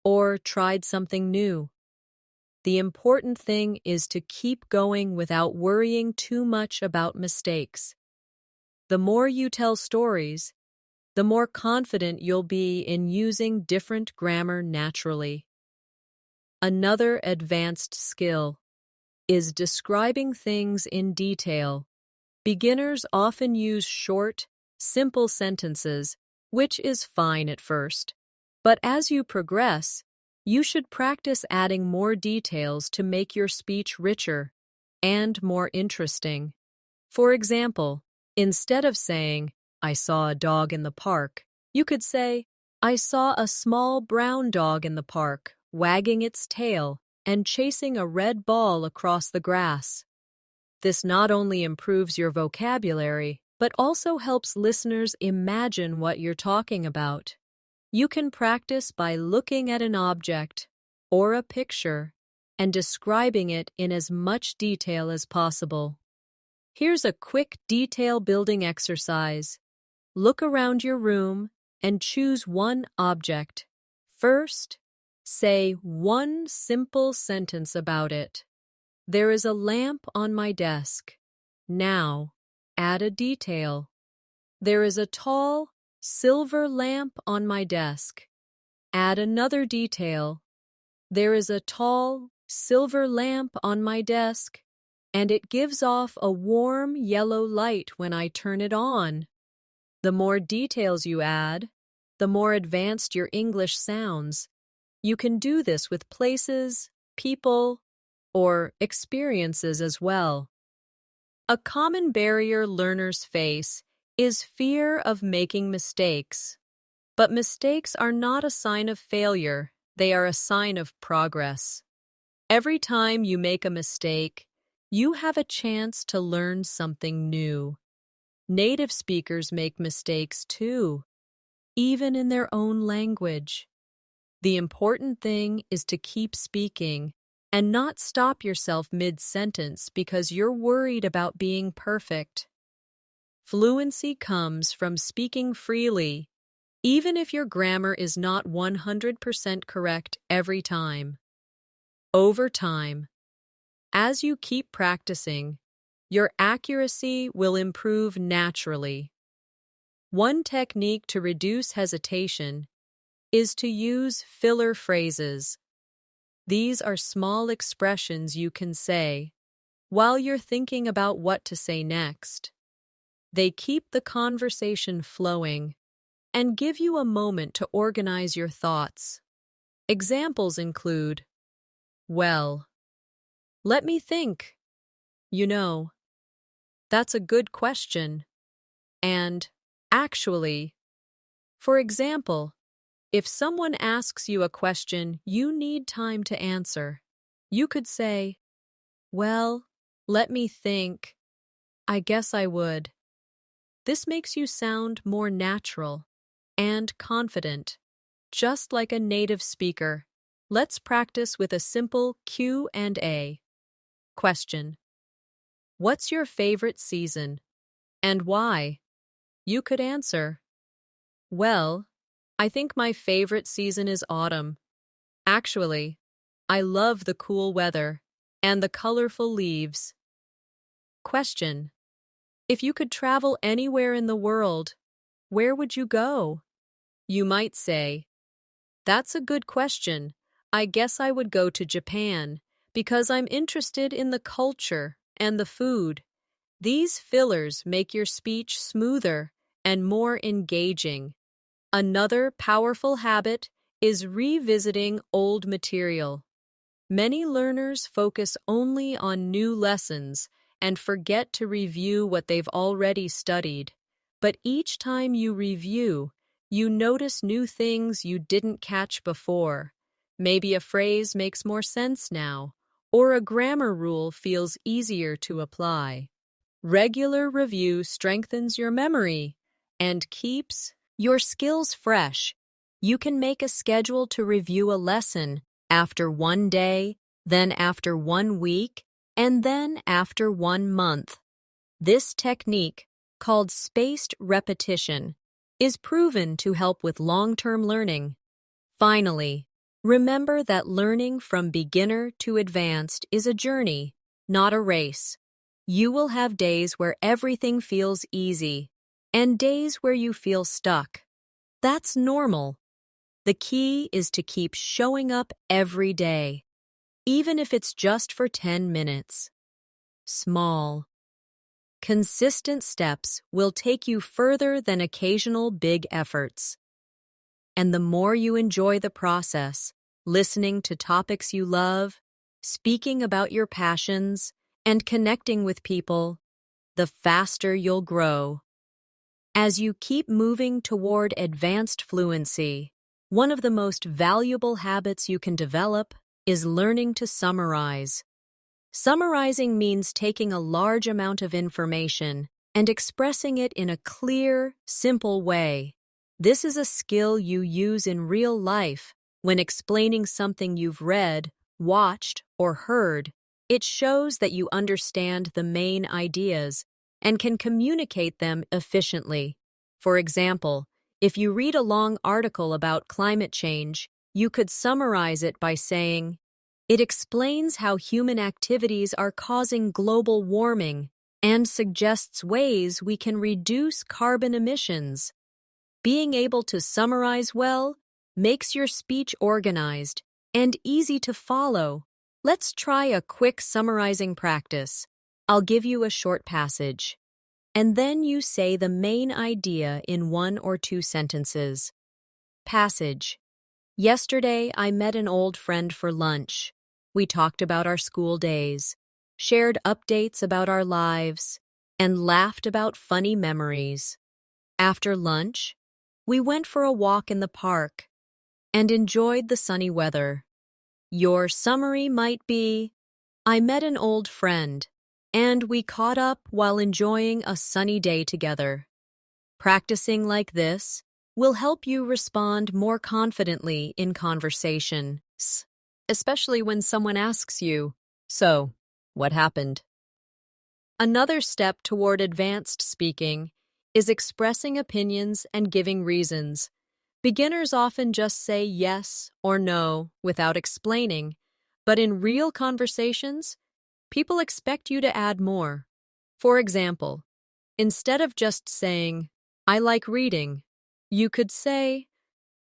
or tried something new. The important thing is to keep going without worrying too much about mistakes. The more you tell stories, the more confident you'll be in using different grammar naturally. Another advanced skill is describing things in detail. Beginners often use short, simple sentences, which is fine at first. But as you progress, you should practice adding more details to make your speech richer and more interesting. For example, instead of saying, "I saw a dog in the park," you could say, "I saw a small brown dog in the park, wagging its tail and chasing a red ball across the grass." This not only improves your vocabulary, but also helps listeners imagine what you're talking about. You can practice by looking at an object or a picture and describing it in as much detail as possible. Here's a quick detail-building exercise. Look around your room and choose one object. First, say one simple sentence about it. There is a lamp on my desk. Now, add a detail. There is a tall, silver lamp on my desk. Add another detail. There is a tall, silver lamp on my desk, and it gives off a warm yellow light when I turn it on. The more details you add, the more advanced your English sounds. You can do this with places, people, or experiences as well. A common barrier learners face is fear of making mistakes. But mistakes are not a sign of failure, they are a sign of progress. Every time you make a mistake, you have a chance to learn something new. Native speakers make mistakes too, even in their own language. The important thing is to keep speaking and not stop yourself mid-sentence because you're worried about being perfect. Fluency comes from speaking freely, even if your grammar is not 100% correct every time. Over time, as you keep practicing, your accuracy will improve naturally. One technique to reduce hesitation is to use filler phrases. These are small expressions you can say while you're thinking about what to say next. They keep the conversation flowing and give you a moment to organize your thoughts. Examples include, "Well, let me think. You know, that's a good question." And, "Actually." For example, if someone asks you a question you need time to answer, you could say, "Well, let me think. I guess I would." This makes you sound more natural and confident, just like a native speaker. Let's practice with a simple Q&A. Question: What's your favorite season, and why? You could answer, "Well, I think my favorite season is autumn. Actually, I love the cool weather and the colorful leaves." Question: If you could travel anywhere in the world, where would you go? You might say, "That's a good question. I guess I would go to Japan because I'm interested in the culture and the food." These fillers make your speech smoother and more engaging. Another powerful habit is revisiting old material. Many learners focus only on new lessons and forget to review what they've already studied. But each time you review, you notice new things you didn't catch before. Maybe a phrase makes more sense now, or a grammar rule feels easier to apply. Regular review strengthens your memory and keeps your skills fresh. You can make a schedule to review a lesson after 1 day, then after 1 week, and then after 1 month. This technique, called spaced repetition, is proven to help with long-term learning. Finally, remember that learning from beginner to advanced is a journey, not a race. You will have days where everything feels easy and days where you feel stuck. That's normal. The key is to keep showing up every day, even if it's just for 10 minutes. Small, consistent steps will take you further than occasional big efforts. And the more you enjoy the process, listening to topics you love, speaking about your passions, and connecting with people, the faster you'll grow. As you keep moving toward advanced fluency, one of the most valuable habits you can develop is learning to summarize. Summarizing means taking a large amount of information and expressing it in a clear, simple way. This is a skill you use in real life when explaining something you've read, watched, or heard. It shows that you understand the main ideas and can communicate them efficiently. For example, if you read a long article about climate change, you could summarize it by saying, "It explains how human activities are causing global warming and suggests ways we can reduce carbon emissions." Being able to summarize well makes your speech organized and easy to follow. Let's try a quick summarizing practice. I'll give you a short passage, and then you say the main idea in 1 or 2 sentences. Passage. Yesterday, I met an old friend for lunch. We talked about our school days, shared updates about our lives, and laughed about funny memories. After lunch, we went for a walk in the park and enjoyed the sunny weather. Your summary might be, I met an old friend, and we caught up while enjoying a sunny day together. Practicing like this will help you respond more confidently in conversations, especially when someone asks you, "So, what happened?" Another step toward advanced speaking is expressing opinions and giving reasons. Beginners often just say yes or no without explaining, but in real conversations, people expect you to add more. For example, instead of just saying, "I like reading," you could say,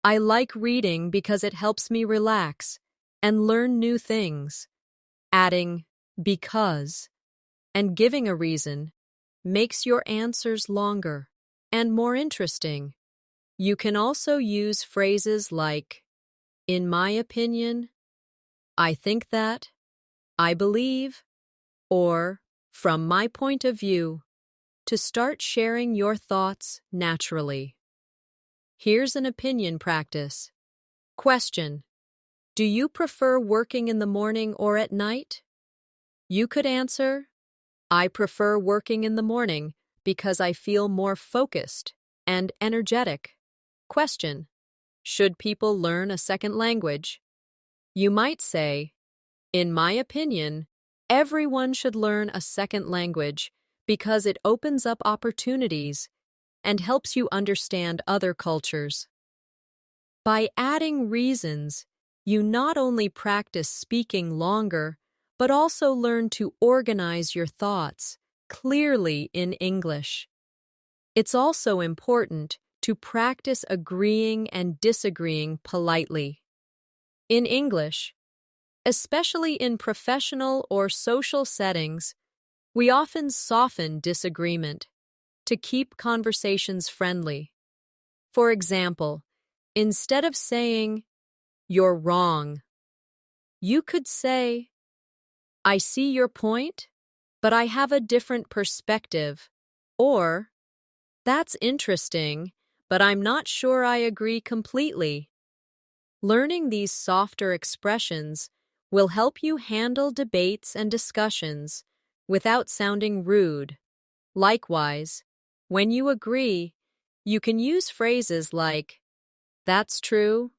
"I like reading because it helps me relax and learn new things." Adding "because" and giving a reason makes your answers longer and more interesting. You can also use phrases like, "In my opinion," "I think that," "I believe," or "From my point of view," to start sharing your thoughts naturally. Here's an opinion practice. Question: do you prefer working in the morning or at night? You could answer, "I prefer working in the morning because I feel more focused and energetic." Question: should people learn a second language? You might say, "In my opinion, everyone should learn a second language because it opens up opportunities and helps you understand other cultures." By adding reasons, you not only practice speaking longer, but also learn to organize your thoughts clearly in English. It's also important to practice agreeing and disagreeing politely. In English, especially in professional or social settings, we often soften disagreement to keep conversations friendly. For example, instead of saying, "You're wrong," You could say, I see your point, but I have a different perspective. Or, that's interesting, but I'm not sure I agree completely. Learning these softer expressions will help you handle debates and discussions without sounding rude. Likewise, when you agree, you can use phrases like, that's true,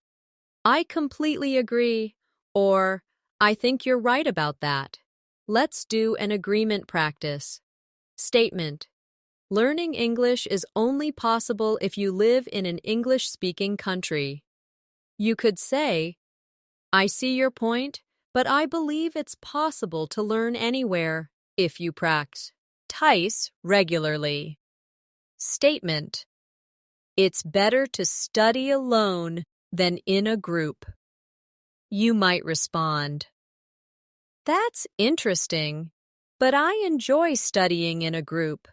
I completely agree, or I think you're right about that. Let's do an agreement practice. Statement. Learning English is only possible if you live in an English-speaking country. You could say, I see your point, but I believe it's possible to learn anywhere if you practice regularly. Statement. It's better to study alone than in a group. You might respond, that's interesting, but I enjoy studying in a group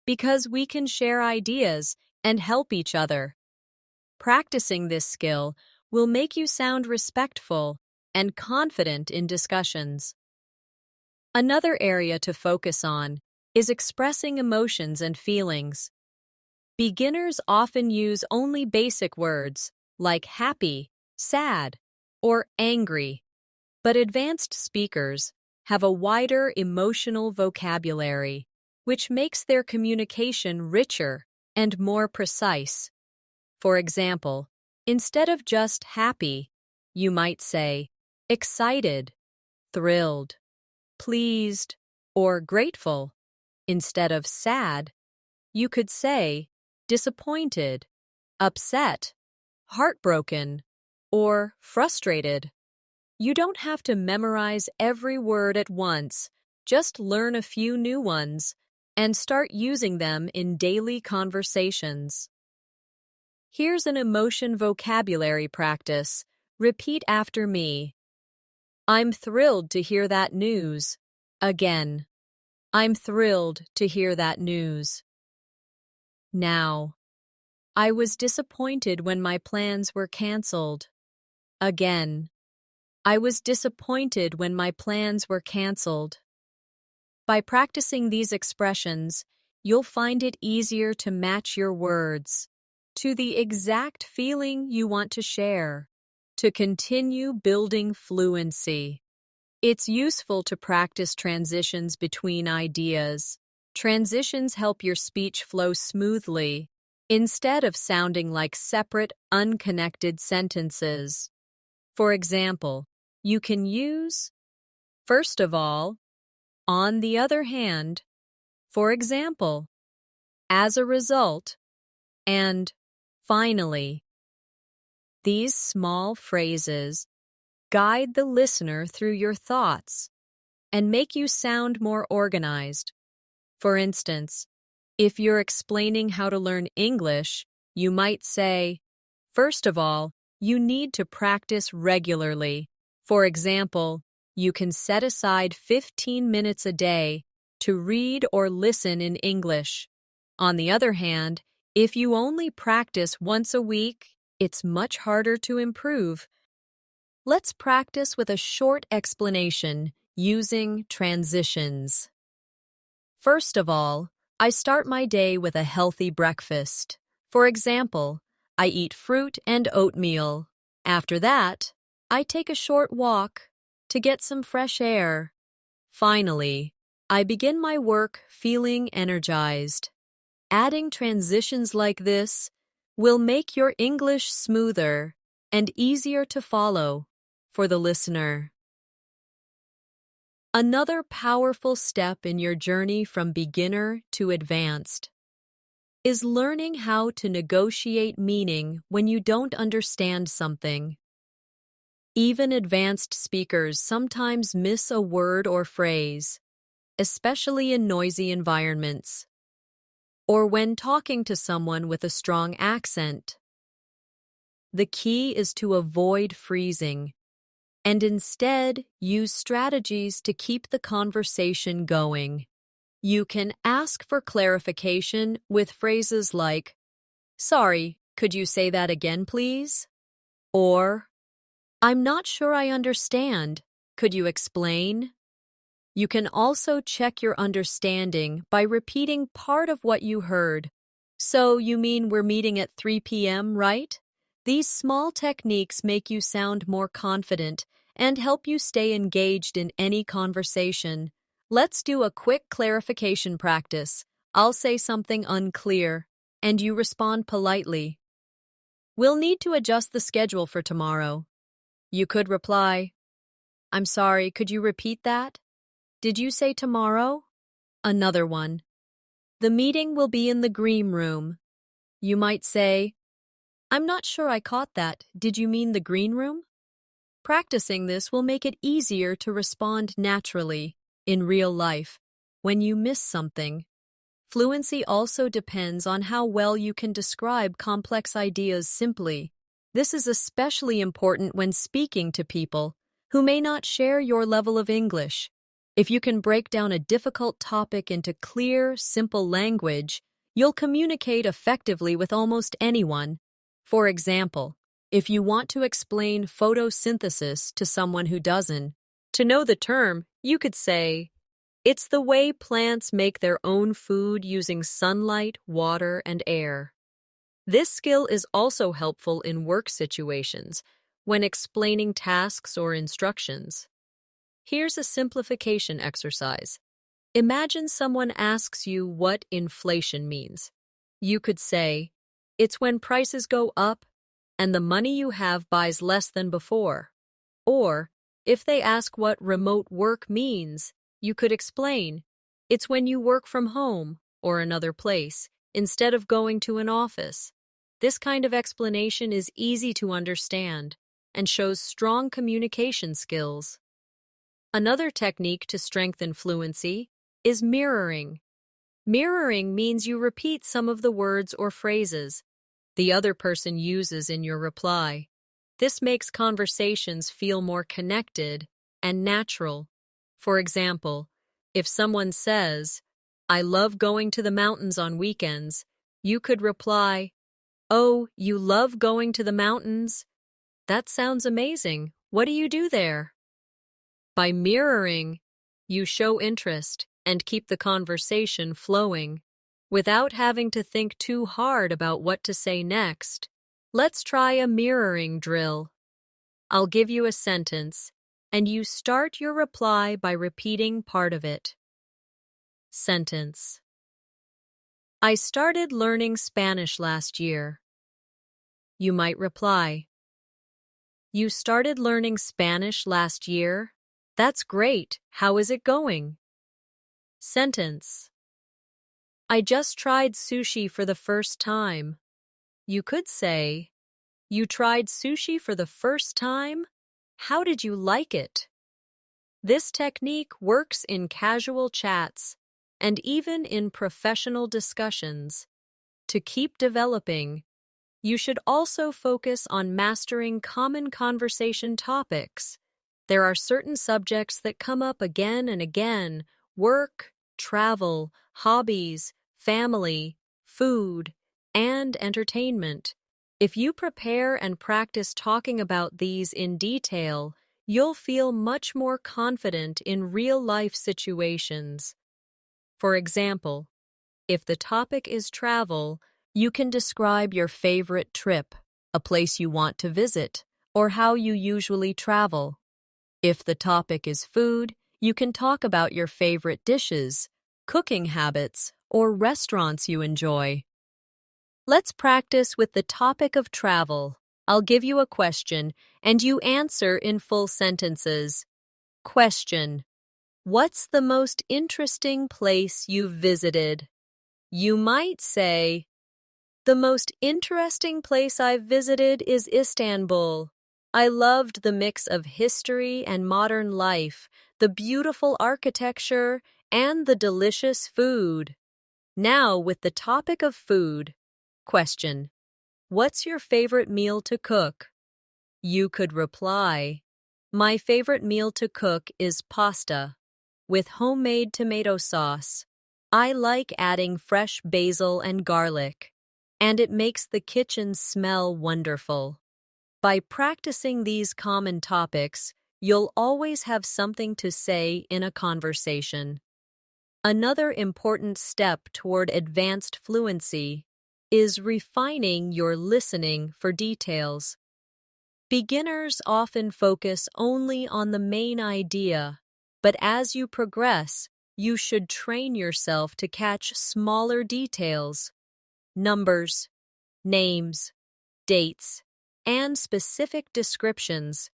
because we can share ideas and help each other. Practicing this skill will make you sound respectful and confident in discussions. Another area to focus on is expressing emotions and feelings. Beginners often use only basic words like happy, sad, or angry, but advanced speakers have a wider emotional vocabulary, which makes their communication richer and more precise. For example, instead of just happy, you might say excited, thrilled, pleased, or grateful. Instead of sad, you could say disappointed, upset, heartbroken, or frustrated. You don't have to memorize every word at once, just learn a few new ones and start using them in daily conversations. Here's an emotion vocabulary practice. Repeat after me. I'm thrilled to hear that news. Again. I'm thrilled to hear that news. Now. I was disappointed when my plans were canceled. Again. I was disappointed when my plans were canceled. By practicing these expressions, you'll find it easier to match your words to the exact feeling you want to share, to continue building fluency. It's useful to practice transitions between ideas. Transitions help your speech flow smoothly, instead of sounding like separate, unconnected sentences. For example, you can use, first of all, on the other hand, for example, as a result, and finally. These small phrases guide the listener through your thoughts and make you sound more organized. For instance, if you're explaining how to learn English, you might say, first of all, you need to practice regularly. For example, you can set aside 15 minutes a day to read or listen in English. On the other hand, if you only practice once a week, it's much harder to improve. Let's practice with a short explanation using transitions. First of all, I start my day with a healthy breakfast. For example, I eat fruit and oatmeal. After that, I take a short walk to get some fresh air. Finally, I begin my work feeling energized. Adding transitions like this will make your English smoother and easier to follow for the listener. Another powerful step in your journey from beginner to advanced is learning how to negotiate meaning when you don't understand something. Even advanced speakers sometimes miss a word or phrase, especially in noisy environments, or when talking to someone with a strong accent. The key is to avoid freezing and instead use strategies to keep the conversation going. You can ask for clarification with phrases like, sorry, could you say that again, please? Or, I'm not sure I understand. Could you explain? You can also check your understanding by repeating part of what you heard. So, you mean we're meeting at 3 p.m., right? These small techniques make you sound more confident and help you stay engaged in any conversation. Let's do a quick clarification practice. I'll say something unclear, and you respond politely. We'll need to adjust the schedule for tomorrow. You could reply, I'm sorry, could you repeat that? Did you say tomorrow? Another one. The meeting will be in the green room. You might say, I'm not sure I caught that. Did you mean the green room? Practicing this will make it easier to respond naturally in real life when you miss something. Fluency also depends on how well you can describe complex ideas simply. This is especially important when speaking to people who may not share your level of English. If you can break down a difficult topic into clear, simple language, you'll communicate effectively with almost anyone. For example, if you want to explain photosynthesis to someone who doesn't, to know the term, you could say, it's the way plants make their own food using sunlight, water, and air. This skill is also helpful in work situations when explaining tasks or instructions. Here's a simplification exercise. Imagine someone asks you what inflation means. You could say, it's when prices go up and the money you have buys less than before. Or, if they ask what remote work means, you could explain, it's when you work from home or another place instead of going to an office. This kind of explanation is easy to understand and shows strong communication skills. Another technique to strengthen fluency is mirroring. Mirroring means you repeat some of the words or phrases the other person uses in your reply. This makes conversations feel more connected and natural. For example, if someone says, I love going to the mountains on weekends, you could reply, oh, you love going to the mountains? That sounds amazing. What do you do there? By mirroring, you show interest and keep the conversation flowing without having to think too hard about what to say next. Let's try a mirroring drill. I'll give you a sentence, and you start your reply by repeating part of it. Sentence. I started learning Spanish last year. You might reply, You started learning Spanish last year? That's great. How is it going? Sentence. I just tried sushi for the first time. You could say, You tried sushi for the first time? How did you like it? This technique works in casual chats and even in professional discussions. To keep developing, you should also focus on mastering common conversation topics. There are certain subjects that come up again and again: work, travel, hobbies, family, food, and entertainment. If you prepare and practice talking about these in detail, you'll feel much more confident in real-life situations. For example, if the topic is travel, you can describe your favorite trip, a place you want to visit, or how you usually travel. If the topic is food, you can talk about your favorite dishes, cooking habits, or restaurants you enjoy. Let's practice with the topic of travel. I'll give you a question, and you answer in full sentences. Question. What's the most interesting place you've visited? You might say, the most interesting place I've visited is Istanbul. I loved the mix of history and modern life, the beautiful architecture, and the delicious food. Now, with the topic of food. Question. What's your favorite meal to cook? You could reply, My favorite meal to cook is pasta with homemade tomato sauce. I like adding fresh basil and garlic, and it makes the kitchen smell wonderful. By practicing these common topics, you'll always have something to say in a conversation. Another important step toward advanced fluency is refining your listening for details. Beginners often focus only on the main idea, but as you progress, you should train yourself to catch smaller details, numbers, names, dates, and specific descriptions.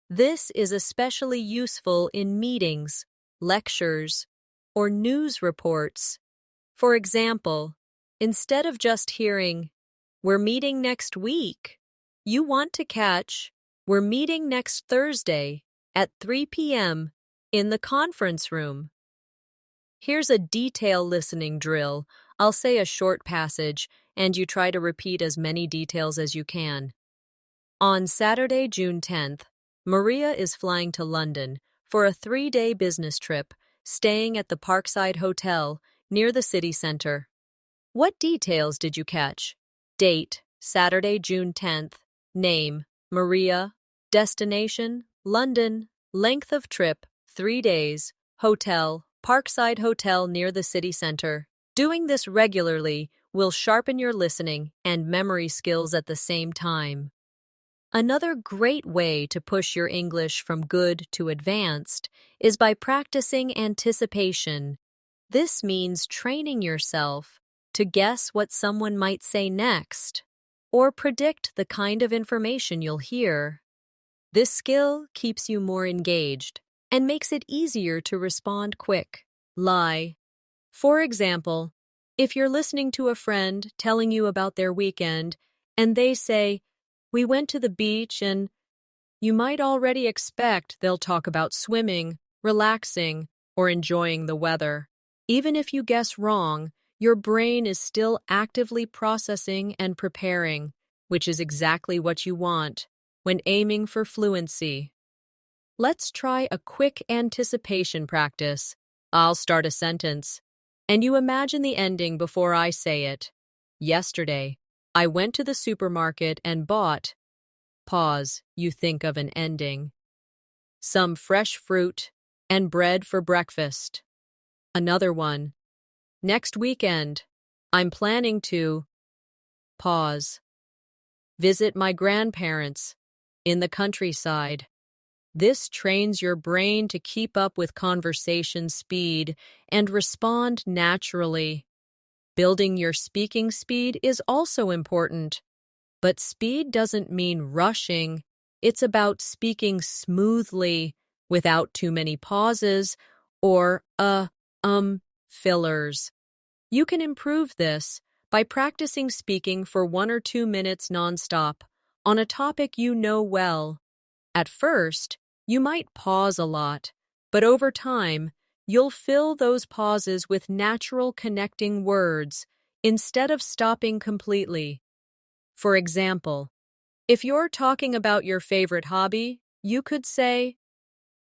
This is especially useful in meetings, lectures, or news reports. For example, instead of just hearing, "We're meeting next week," you want to catch, "We're meeting next Thursday at 3 p.m. in the conference room." Here's a detail listening drill. I'll say a short passage, and you try to repeat as many details as you can. On Saturday, June 10th, Maria is flying to London for a 3-day business trip, staying at the Parkside Hotel near the city center. What details did you catch? Date, Saturday, June 10th. Name, Maria. Destination, London. Length of trip, 3 days. Hotel, Parkside Hotel near the city center. Doing this regularly will sharpen your listening and memory skills at the same time. Another great way to push your English from good to advanced is by practicing anticipation. This means training yourself to guess what someone might say next, or predict the kind of information you'll hear. This skill keeps you more engaged and makes it easier to respond quick. Lie. For example, if you're listening to a friend telling you about their weekend and they say, "We went to the beach," and you might already expect they'll talk about swimming, relaxing, or enjoying the weather. Even if you guess wrong, your brain is still actively processing and preparing, which is exactly what you want when aiming for fluency. Let's try a quick anticipation practice. I'll start a sentence, and you imagine the ending before I say it. Yesterday, I went to the supermarket and bought. Pause, you think of an ending. Some fresh fruit and bread for breakfast. Another one. Next weekend, I'm planning to. Pause. Visit my grandparents in the countryside. This trains your brain to keep up with conversation speed and respond naturally. Building your speaking speed is also important, but speed doesn't mean rushing. It's about speaking smoothly without too many pauses or fillers. You can improve this by practicing speaking for 1 or 2 minutes nonstop on a topic you know well. At first, you might pause a lot, but over time, you'll fill those pauses with natural connecting words instead of stopping completely. For example, if you're talking about your favorite hobby, you could say,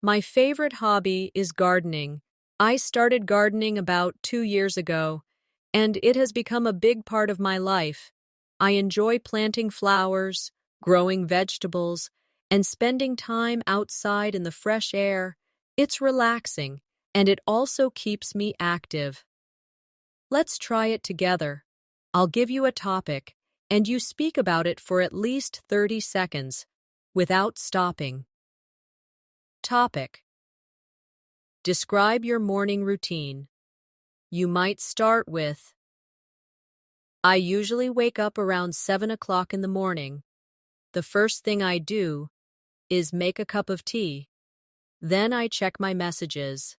"My favorite hobby is gardening. I started gardening about 2 years ago, and it has become a big part of my life. I enjoy planting flowers, growing vegetables, and spending time outside in the fresh air. It's relaxing, and it also keeps me active." Let's try it together. I'll give you a topic, and you speak about it for at least 30 seconds, without stopping. Topic. Describe your morning routine. You might start with, "I usually wake up around 7 o'clock in the morning. The first thing I do is make a cup of tea. Then I check my messages.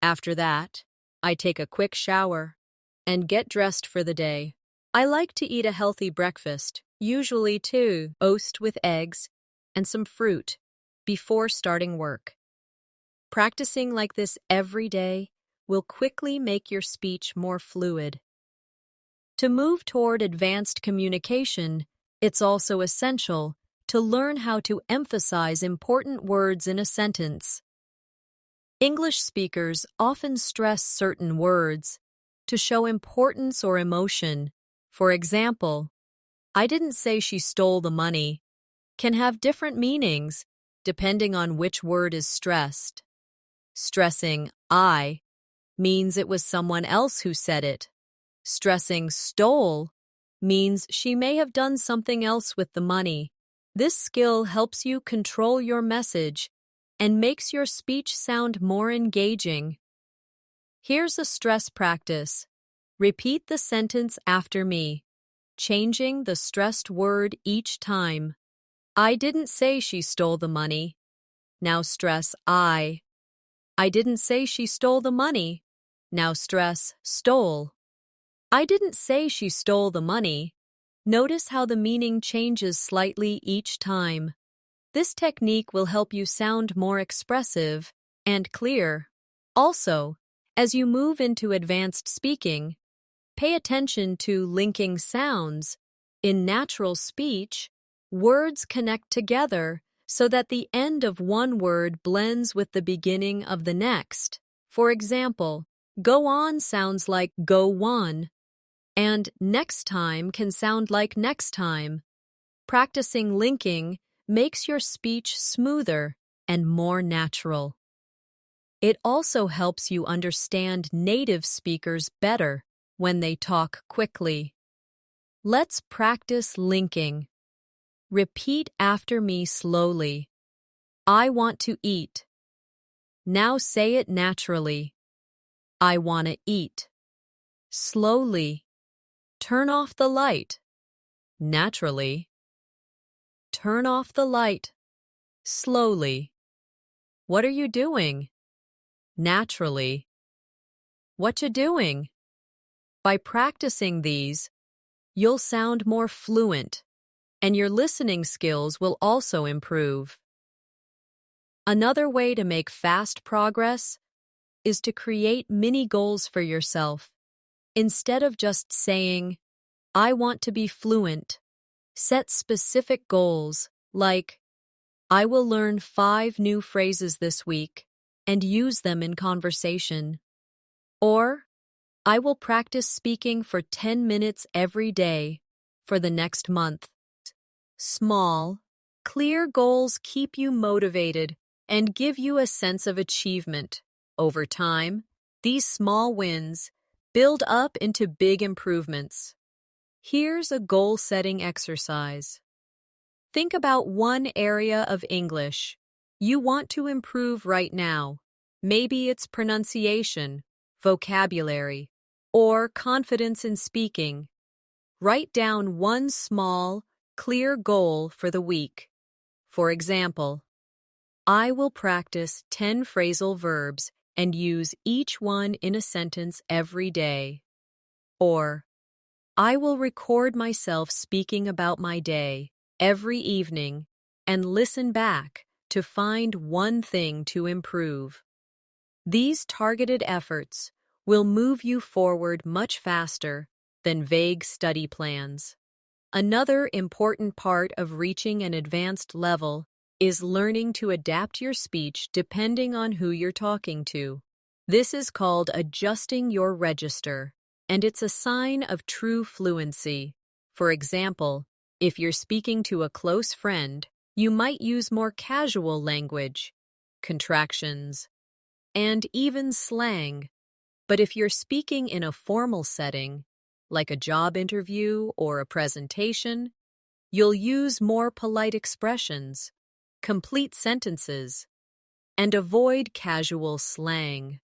After that, I take a quick shower and get dressed for the day. I like to eat a healthy breakfast, usually toast with eggs and some fruit, before starting work." Practicing like this every day will quickly make your speech more fluid. To move toward advanced communication, it's also essential to learn how to emphasize important words in a sentence. English speakers often stress certain words to show importance or emotion. For example, "I didn't say she stole the money," can have different meanings depending on which word is stressed. Stressing I means it was someone else who said it. Stressing stole means she may have done something else with the money. This skill helps you control your message and makes your speech sound more engaging. Here's a stress practice. Repeat the sentence after me, changing the stressed word each time. I didn't say she stole the money. Now stress I. I didn't say she stole the money. Now stress stole. I didn't say she stole the money. Notice how the meaning changes slightly each time. This technique will help you sound more expressive and clear. Also, as you move into advanced speaking, pay attention to linking sounds. In natural speech, words connect together so that the end of one word blends with the beginning of the next. For example, go on sounds like go on, and next time can sound like next time. Practicing linking makes your speech smoother and more natural. It also helps you understand native speakers better when they talk quickly. Let's practice linking. Repeat after me slowly. I want to eat. Now say it naturally. I want to eat. Slowly. Turn off the light. Naturally. Turn off the light. Slowly. What are you doing? Naturally. What you doing? By practicing these, you'll sound more fluent, and your listening skills will also improve. Another way to make fast progress is to create mini goals for yourself. Instead of just saying, I want to be fluent, set specific goals like, I will learn 5 new phrases this week and use them in conversation. Or, I will practice speaking for 10 minutes every day for the next month. Small, clear goals keep you motivated and give you a sense of achievement. Over time, these small wins build up into big improvements. Here's a goal-setting exercise. Think about one area of English you want to improve right now. Maybe it's pronunciation, vocabulary, or confidence in speaking. Write down one small, clear goal for the week. For example, I will practice 10 phrasal verbs and use each one in a sentence every day. Or, I will record myself speaking about my day every evening and listen back to find one thing to improve. These targeted efforts will move you forward much faster than vague study plans. Another important part of reaching an advanced level is learning to adapt your speech depending on who you're talking to. This is called adjusting your register, and it's a sign of true fluency. For example, if you're speaking to a close friend, you might use more casual language, contractions, and even slang. But if you're speaking in a formal setting, like a job interview or a presentation, you'll use more polite expressions, complete sentences, and avoid casual slang.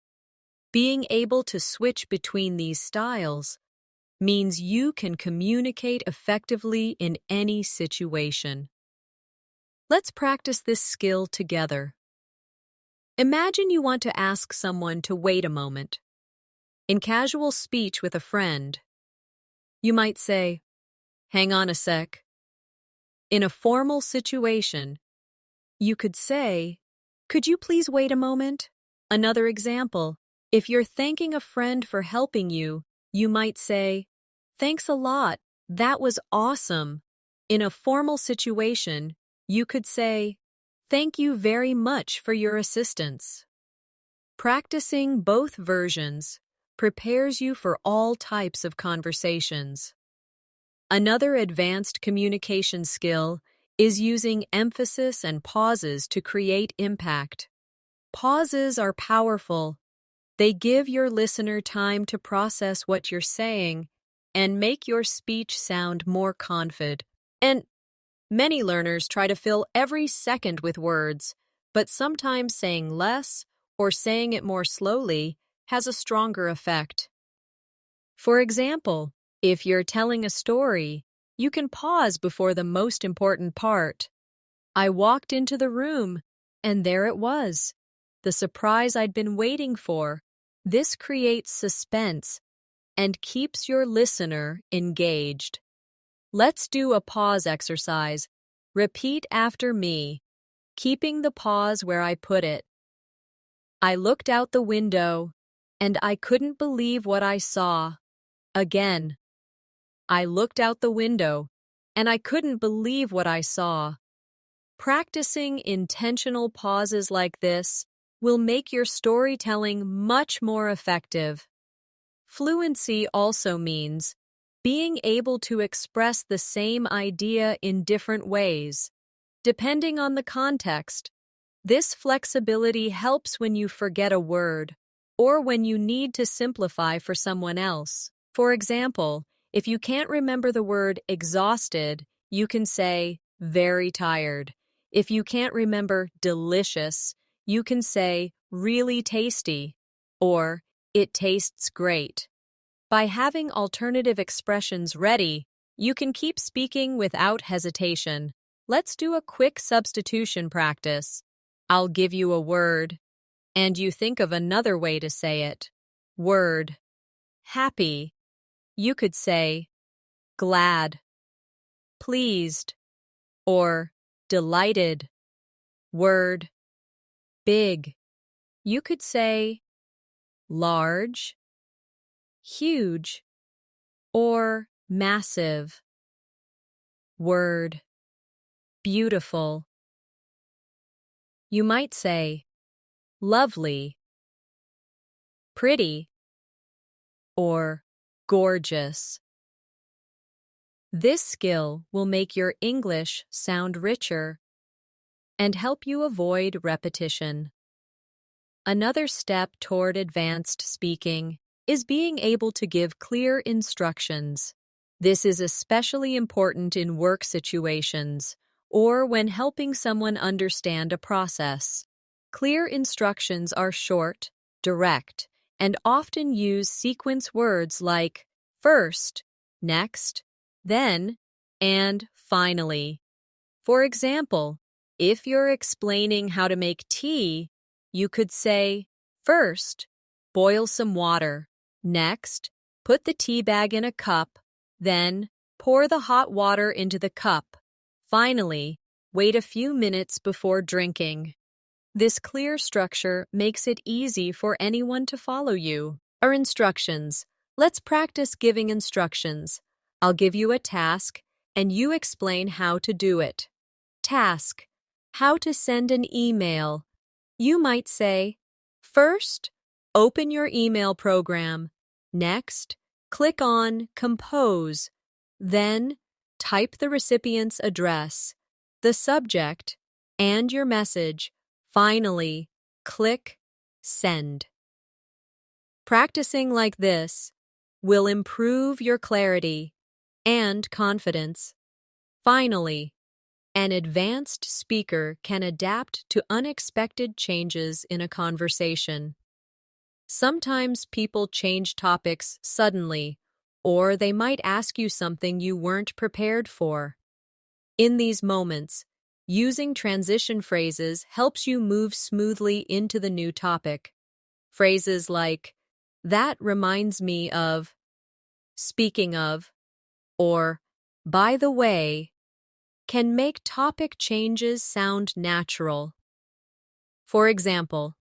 Being able to switch between these styles means you can communicate effectively in any situation. Let's practice this skill together. Imagine you want to ask someone to wait a moment. In casual speech with a friend, you might say, hang on a sec. In a formal situation, you could say, could you please wait a moment? Another example, if you're thanking a friend for helping you, you might say, thanks a lot, that was awesome. In a formal situation, you could say, thank you very much for your assistance. Practicing both versions prepares you for all types of conversations. Another advanced communication skill is using emphasis and pauses to create impact. Pauses are powerful. They give your listener time to process what you're saying and make your speech sound more confident. And many learners try to fill every second with words, but sometimes saying less or saying it more slowly has a stronger effect. For example, if you're telling a story, you can pause before the most important part. I walked into the room, and there it was, the surprise I'd been waiting for. This creates suspense and keeps your listener engaged. Let's do a pause exercise. Repeat after me, keeping the pause where I put it. I looked out the window, and I couldn't believe what I saw. Again. I looked out the window, and I couldn't believe what I saw. Practicing intentional pauses like this will make your storytelling much more effective. Fluency also means being able to express the same idea in different ways, depending on the context. This flexibility helps when you forget a word or when you need to simplify for someone else. For example, if you can't remember the word exhausted, you can say very tired. If you can't remember delicious, you can say really tasty or it tastes great. By having alternative expressions ready, you can keep speaking without hesitation. Let's do a quick substitution practice. I'll give you a word, and you think of another way to say it. Word. Happy. You could say glad, pleased, or delighted. Word. Big. You could say large, huge, or massive. Word. Beautiful. You might say lovely, pretty, or gorgeous. This skill will make your English sound richer and help you avoid repetition. Another step toward advanced speaking is being able to give clear instructions. This is especially important in work situations or when helping someone understand a process. Clear instructions are short, direct, and often use sequence words like first, next, then, and finally. For example, if you're explaining how to make tea, you could say, first, boil some water. Next, put the tea bag in a cup. Then, pour the hot water into the cup. Finally, wait a few minutes before drinking. This clear structure makes it easy for anyone to follow you. Our instructions. Let's practice giving instructions. I'll give you a task, and you explain how to do it. Task. How to send an email. You might say, first, open your email program. Next, click on Compose. Then, type the recipient's address, the subject, and your message. Finally, click Send. Practicing like this will improve your clarity and confidence. Finally, an advanced speaker can adapt to unexpected changes in a conversation. Sometimes people change topics suddenly, or they might ask you something you weren't prepared for. In these moments, using transition phrases helps you move smoothly into the new topic. Phrases like, that reminds me of, speaking of, or by the way, can make topic changes sound natural. For example,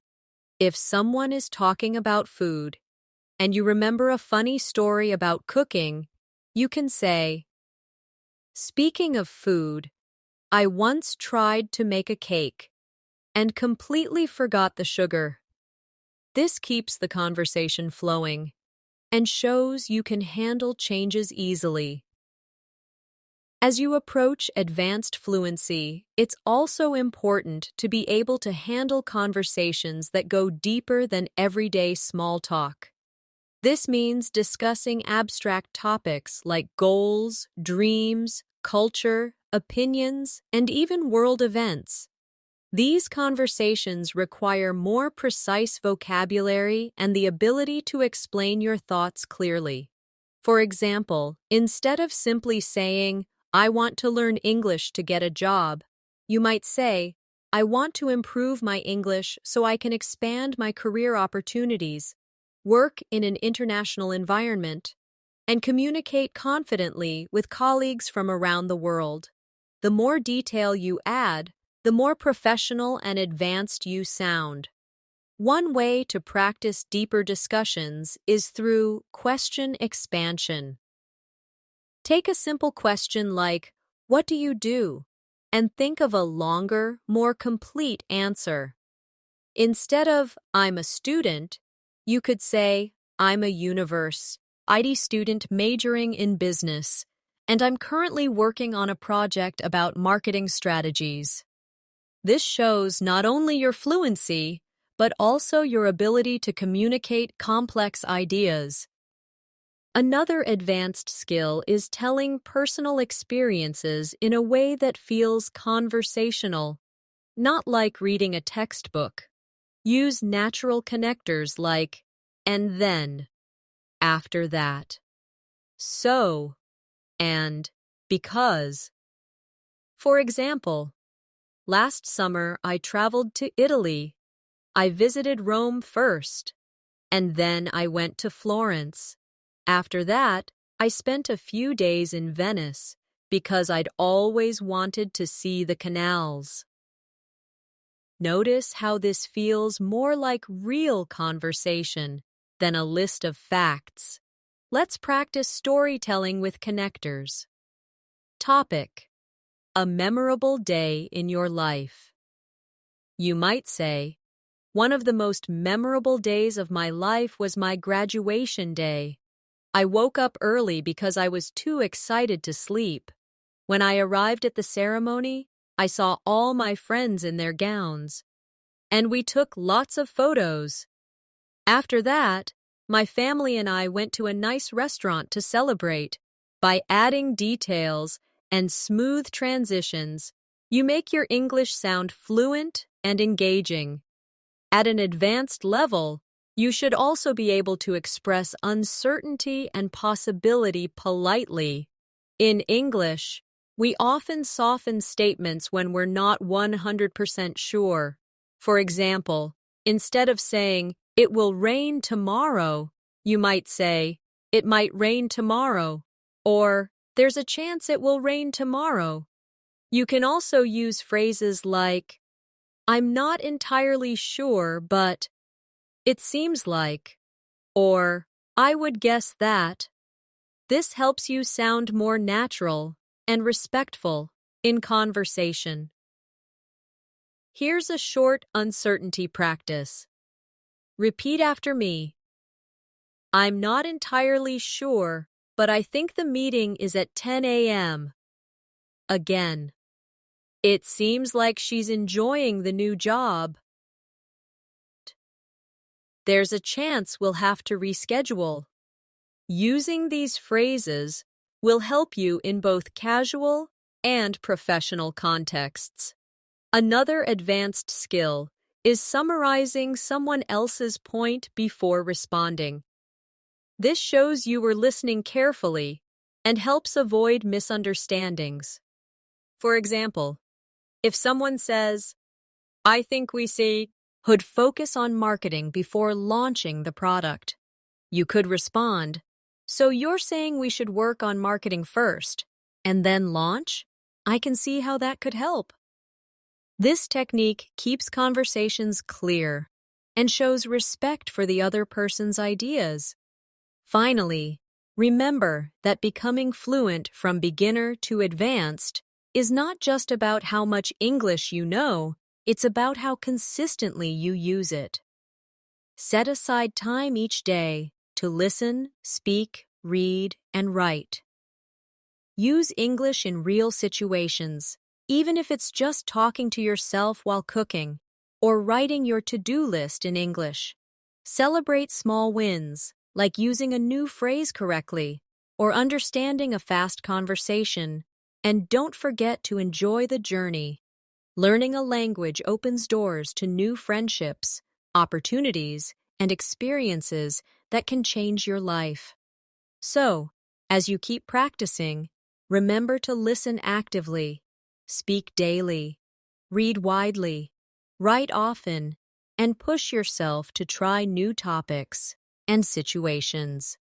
if someone is talking about food and you remember a funny story about cooking, you can say, speaking of food, I once tried to make a cake and completely forgot the sugar. This keeps the conversation flowing and shows you can handle changes easily. As you approach advanced fluency, it's also important to be able to handle conversations that go deeper than everyday small talk. This means discussing abstract topics like goals, dreams, culture, opinions, and even world events. These conversations require more precise vocabulary and the ability to explain your thoughts clearly. For example, instead of simply saying, "I want to learn English to get a job," you might say, "I want to improve my English so I can expand my career opportunities, work in an international environment, and communicate confidently with colleagues from around the world." The more detail you add, the more professional and advanced you sound. One way to practice deeper discussions is through question expansion. Take a simple question like, "What do you do?" and think of a longer, more complete answer. Instead of, "I'm a student," you could say, "I'm a university student majoring in business, and I'm currently working on a project about marketing strategies." This shows not only your fluency, but also your ability to communicate complex ideas. Another advanced skill is telling personal experiences in a way that feels conversational, not like reading a textbook. Use natural connectors like "and then," "after that," "so," and "because." For example, last summer I traveled to Italy. I visited Rome first, and then I went to Florence. After that, I spent a few days in Venice because I'd always wanted to see the canals. Notice how this feels more like real conversation than a list of facts. Let's practice storytelling with connectors. Topic: a memorable day in your life. You might say, "One of the most memorable days of my life was my graduation day. I woke up early because I was too excited to sleep. When I arrived at the ceremony, I saw all my friends in their gowns, and we took lots of photos. After that, my family and I went to a nice restaurant to celebrate." By adding details and smooth transitions, you make your English sound fluent and engaging. At an advanced level, you should also be able to express uncertainty and possibility politely. In English, we often soften statements when we're not 100% sure. For example, instead of saying, "It will rain tomorrow," you might say, "It might rain tomorrow," or "There's a chance it will rain tomorrow." You can also use phrases like, "I'm not entirely sure, but it seems like," or "I would guess that." This helps you sound more natural and respectful in conversation. Here's a short uncertainty practice. Repeat after me. "I'm not entirely sure, but I think the meeting is at 10 a.m. Again. "It seems like she's enjoying the new job." "There's a chance we'll have to reschedule." Using these phrases will help you in both casual and professional contexts. Another advanced skill is summarizing someone else's point before responding. This shows you were listening carefully and helps avoid misunderstandings. For example, if someone says, "I think we should focus on marketing before launching the product," you could respond, "So you're saying we should work on marketing first and then launch? I can see how that could help." This technique keeps conversations clear and shows respect for the other person's ideas. Finally, remember that becoming fluent from beginner to advanced is not just about how much English you know, it's about how consistently you use it. Set aside time each day to listen, speak, read, and write. Use English in real situations, even if it's just talking to yourself while cooking or writing your to-do list in English. Celebrate small wins, like using a new phrase correctly or understanding a fast conversation, and don't forget to enjoy the journey. Learning a language opens doors to new friendships, opportunities, and experiences that can change your life. So, as you keep practicing, remember to listen actively, speak daily, read widely, write often, and push yourself to try new topics and situations.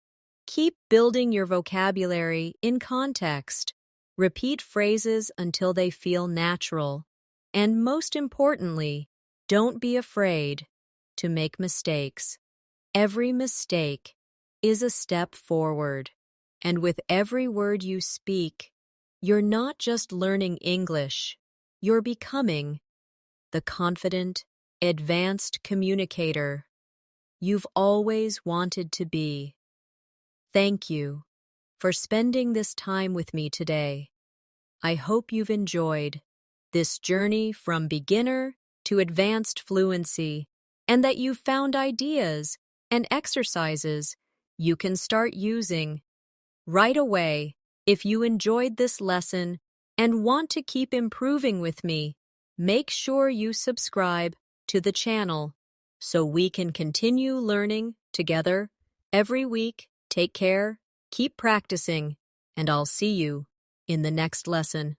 Keep building your vocabulary in context. Repeat phrases until they feel natural. And most importantly, don't be afraid to make mistakes. Every mistake is a step forward. And with every word you speak, you're not just learning English, you're becoming the confident, advanced communicator you've always wanted to be. Thank you for spending this time with me today. I hope you've enjoyed this journey from beginner to advanced fluency, and that you've found ideas and exercises you can start using right away. If you enjoyed this lesson and want to keep improving with me, make sure you subscribe to the channel so we can continue learning together every week. Take care, keep practicing, and I'll see you in the next lesson.